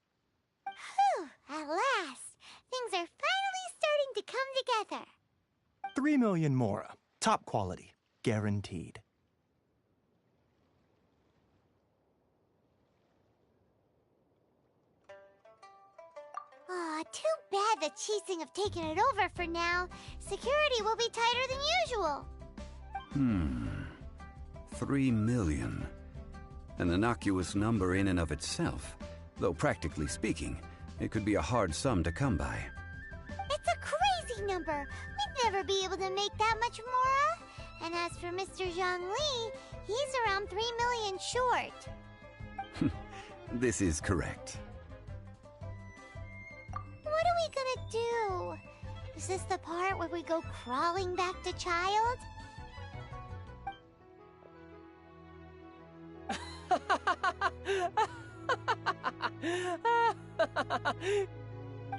Whew, at last! Things are finally starting to come together. 3 million mora. Top quality. Guaranteed. Aw, too bad the Chising have taken it over for now. Security will be tighter than usual. 3 million. An innocuous number in and of itself. though practically speaking, it could be a hard sum to come by. It's a crazy number. We'd never be able to make that much, Mora. And as for Mr. Zhongli, he's around 3 million short. This is correct. What are we gonna do? Is this the part where we go crawling back to Child?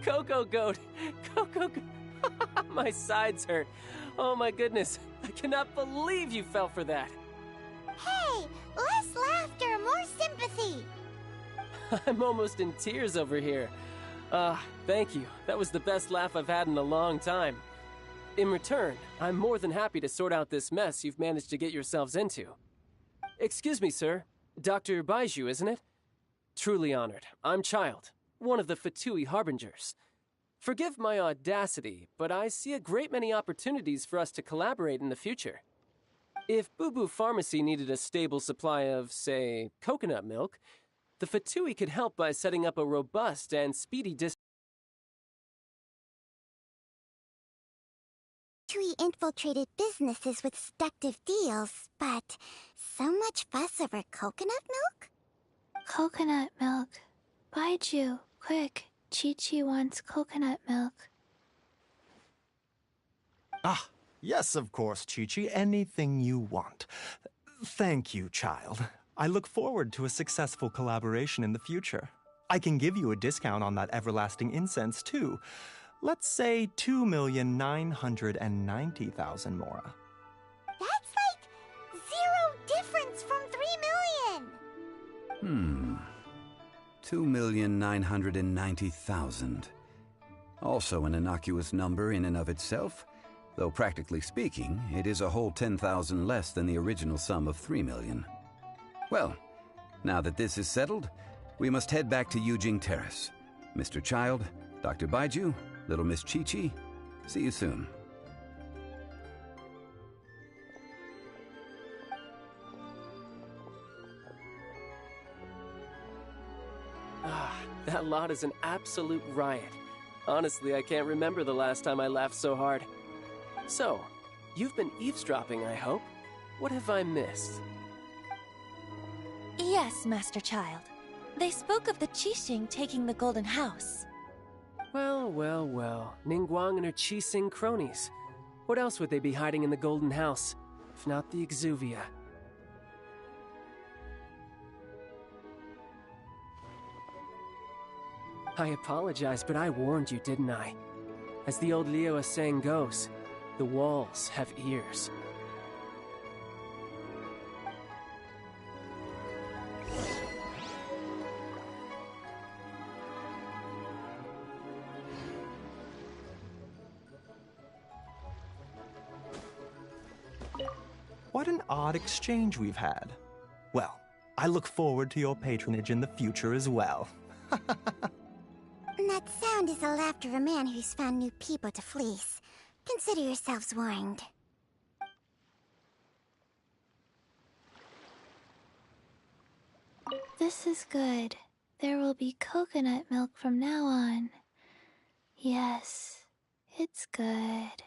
Coco Goat! Coco Goat! My sides hurt. Oh my goodness. I cannot believe you fell for that. Hey, less laughter, more sympathy. I'm almost in tears over here. Thank you. That was the best laugh I've had in a long time. In return, I'm more than happy to sort out this mess you've managed to get yourselves into. Excuse me, sir. Dr. Baiju, isn't it? Truly honored. I'm Child, one of the Fatui Harbingers. Forgive my audacity, but I see a great many opportunities for us to collaborate in the future. If Boo Boo Pharmacy needed a stable supply of, say, coconut milk, the Fatui could help by setting up a robust and speedy Fatui infiltrated businesses with seductive deals, but so much fuss over coconut milk? Coconut milk. Baiju, quick. Chi-Chi wants coconut milk. Ah, yes, of course, Chi-Chi. Anything you want. Thank you, Child. I look forward to a successful collaboration in the future. I can give you a discount on that everlasting incense, too. Let's say 2,990,000 Mora. That's like 0 difference from 3 million! 2,990,000. Also an innocuous number in and of itself, though practically speaking, it is a whole 10,000 less than the original sum of 3 million. Well, now that this is settled, we must head back to Yujing Terrace. Mr. Child, Dr. Baiju, Little Miss Chi-Chi, see you soon. That lot is an absolute riot. Honestly, I can't remember the last time I laughed so hard. So, you've been eavesdropping, I hope? What have I missed? Yes, Master Child. They spoke of the Qixing taking the Golden House. Well, well, well. Ningguang and her Qixing cronies. What else would they be hiding in the Golden House, if not the Exuvia? I apologize, but I warned you, didn't I? As the old Liyue saying goes, the walls have ears. What an odd exchange we've had. Well, I look forward to your patronage in the future as well. That sound is the laughter of a man who's found new people to fleece. Consider yourselves warned. This is good. There will be coconut milk from now on. Yes, it's good.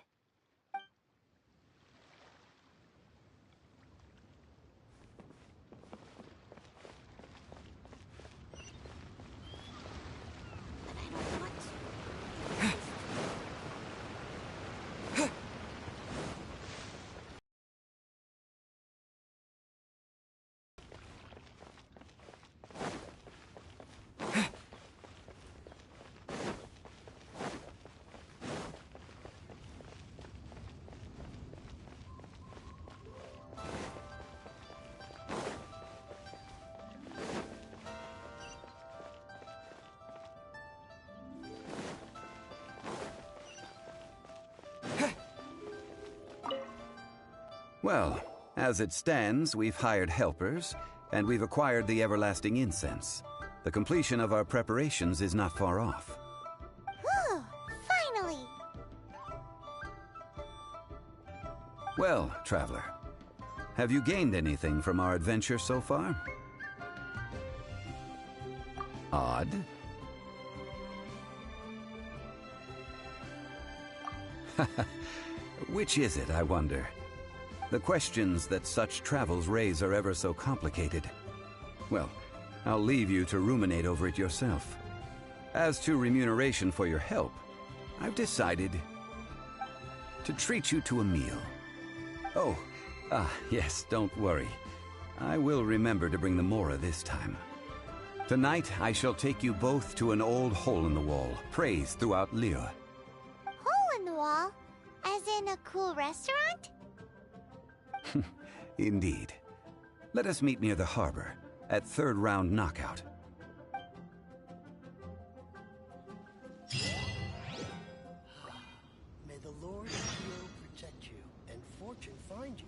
Well, as it stands, we've hired helpers, and we've acquired the everlasting incense. The completion of our preparations is not far off. Whew, finally! Well, Traveler, have you gained anything from our adventure so far? Odd. Which is it, I wonder? The questions that such travels raise are ever so complicated. Well, I'll leave you to ruminate over it yourself. As to remuneration for your help, I've decided to treat you to a meal. Oh, yes, don't worry. I will remember to bring the Mora this time. Tonight, I shall take you both to an old hole-in-the-wall, praised throughout Liyue. Hole in the wall? As in a cool restaurant? Indeed. Let us meet near the harbor, at third round knockout. May the Lord Hero protect you, and fortune find you.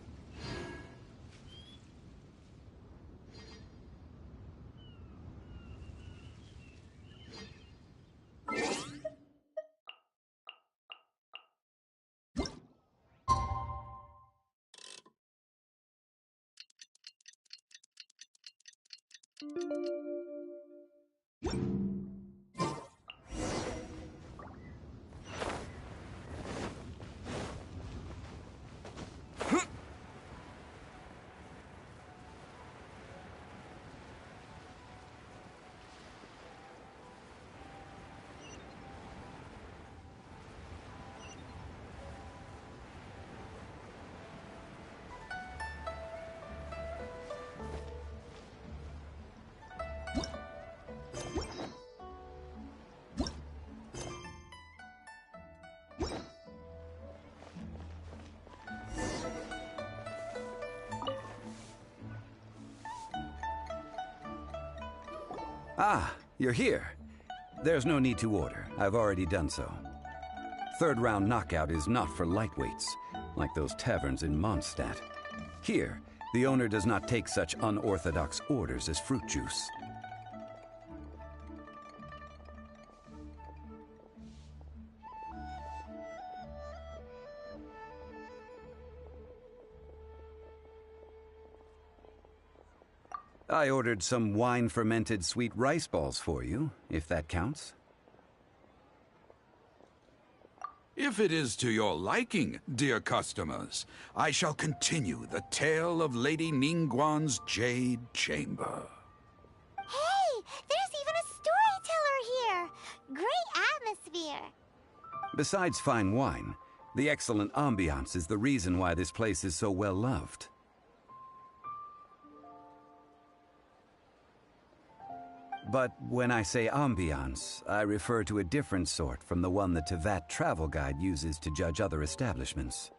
Ah, you're here. There's no need to order. I've already done so. Third round knockout is not for lightweights, like those taverns in Mondstadt. Here, the owner does not take such unorthodox orders as fruit juice. I ordered some wine-fermented sweet rice balls for you, if that counts. If it is to your liking, dear customers, I shall continue the tale of Lady Ningguang's Jade Chamber. Hey, there's even a storyteller here! Great atmosphere! Besides fine wine, the excellent ambiance is the reason why this place is so well loved. But when I say ambiance, I refer to a different sort from the one the Tevat travel guide uses to judge other establishments.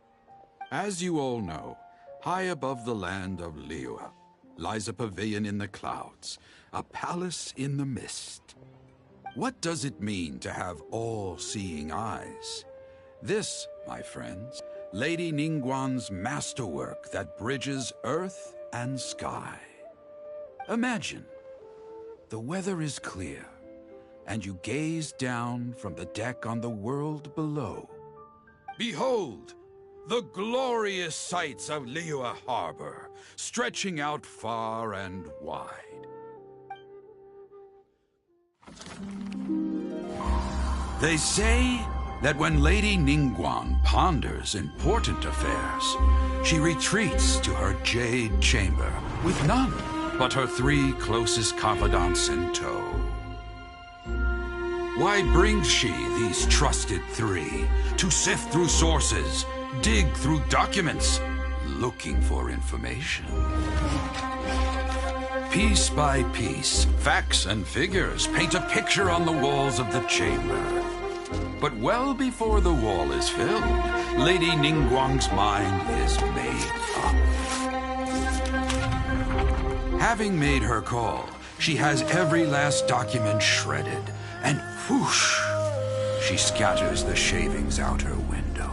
As you all know, high above the land of Liyue lies a pavilion in the clouds, a palace in the mist. What does it mean to have all-seeing eyes? This, my friends, Lady Ningguang's masterwork that bridges earth and sky. Imagine. The weather is clear, and you gaze down from the deck on the world below. Behold, the glorious sights of Liyue Harbor, stretching out far and wide. They say that when Lady Ningguang ponders important affairs, she retreats to her Jade Chamber with none but her 3 closest confidants in tow. Why brings she these trusted 3 to sift through sources, dig through documents, looking for information? Piece by piece, facts and figures paint a picture on the walls of the chamber. But well before the wall is filled, Lady Ningguang's mind is made up. Having made her call, she has every last document shredded, and whoosh, she scatters the shavings out her window.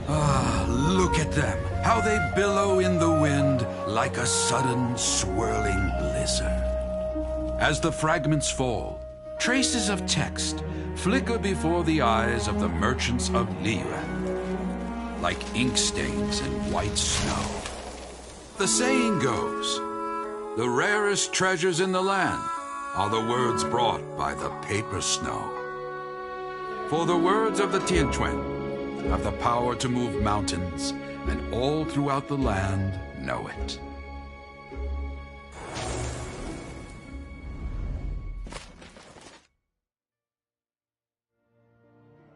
Ah, look at them, how they billow in the wind like a sudden swirling blizzard. As the fragments fall, traces of text flicker before the eyes of the merchants of Liyue, like ink stains in white snow. The saying goes, The rarest treasures in the land are the words brought by the paper snow. For the words of the Tianquan have the power to move mountains, and all throughout the land know it.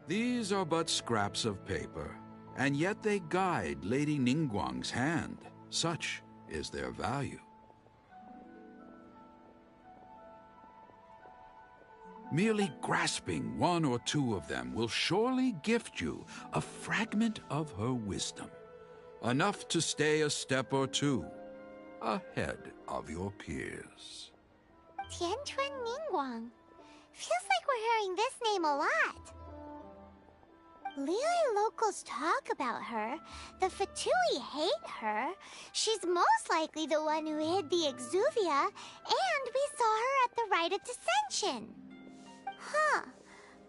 These are but scraps of paper, and yet they guide Lady Ningguang's hand. Such is their value. Merely grasping one or two of them will surely gift you a fragment of her wisdom, enough to stay a step or two ahead of your peers. Tianquan Ningguang. Feels like we're hearing this name a lot. Liyue locals talk about her. The Fatui hate her. She's most likely the one who hid the Exuvia, and we saw her at the Rite of Dissension. Huh.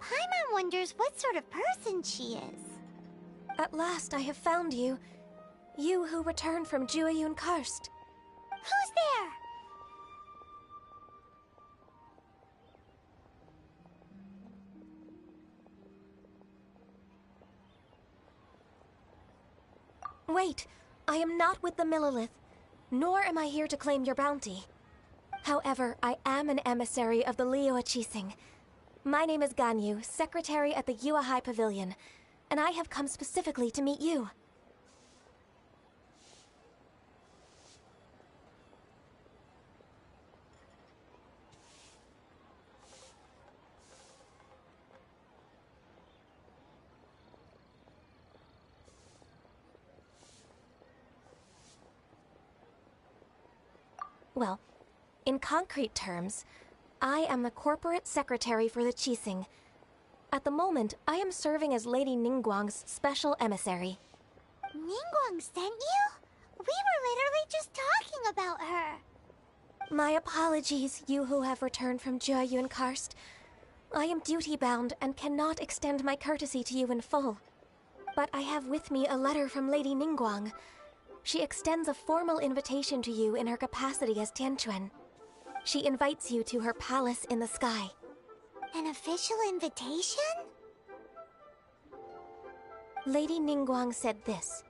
Paimon wonders what sort of person she is. At last I have found you. You who returned from Jueyun Karst. Who's there? Wait, I am not with the Millelith, nor am I here to claim your bounty. However, I am an emissary of the Liyue Qixing. My name is Ganyu, secretary at the Yuehai Pavilion, and I have come specifically to meet you. Well, in concrete terms, I am the corporate secretary for the Qixing. At the moment, I am serving as Lady Ningguang's special emissary. Ningguang sent you? We were literally just talking about her. My apologies, you who have returned from Jueyun Karst. I am duty-bound and cannot extend my courtesy to you in full. But I have with me a letter from Lady Ningguang. She extends a formal invitation to you in her capacity as Tianquan. She invites you to her palace in the sky. An official invitation? Lady Ningguang said this.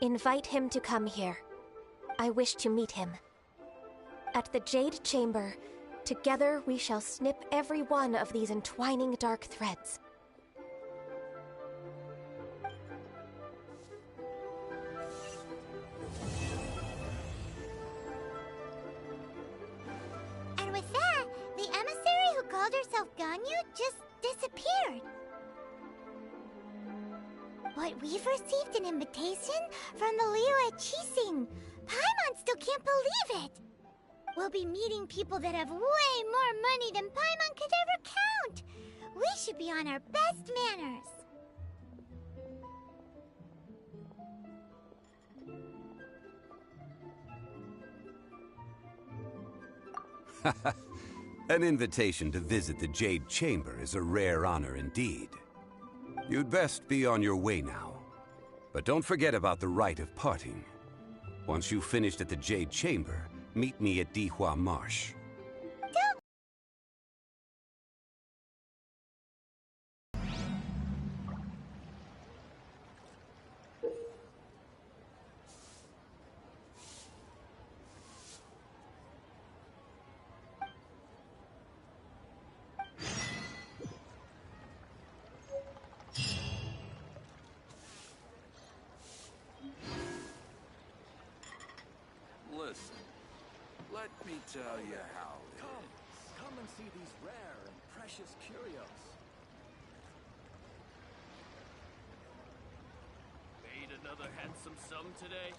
Invite him to come here. I wish to meet him. At the Jade Chamber, together we shall snip every one of these entwining dark threads. And with that, the emissary who called herself Ganyu just disappeared. But we've received an invitation from the Liyue Qixing. Paimon still can't believe it. We'll be meeting people that have way more money than Paimon could ever count. We should be on our best manners. An invitation to visit the Jade Chamber is a rare honor indeed. You'd best be on your way now. But don't forget about the rite of parting. Once you've finished at the Jade Chamber, meet me at Dihua Marsh. Listen, let me tell you how it Come and see these rare and precious curios. Made another handsome sum today?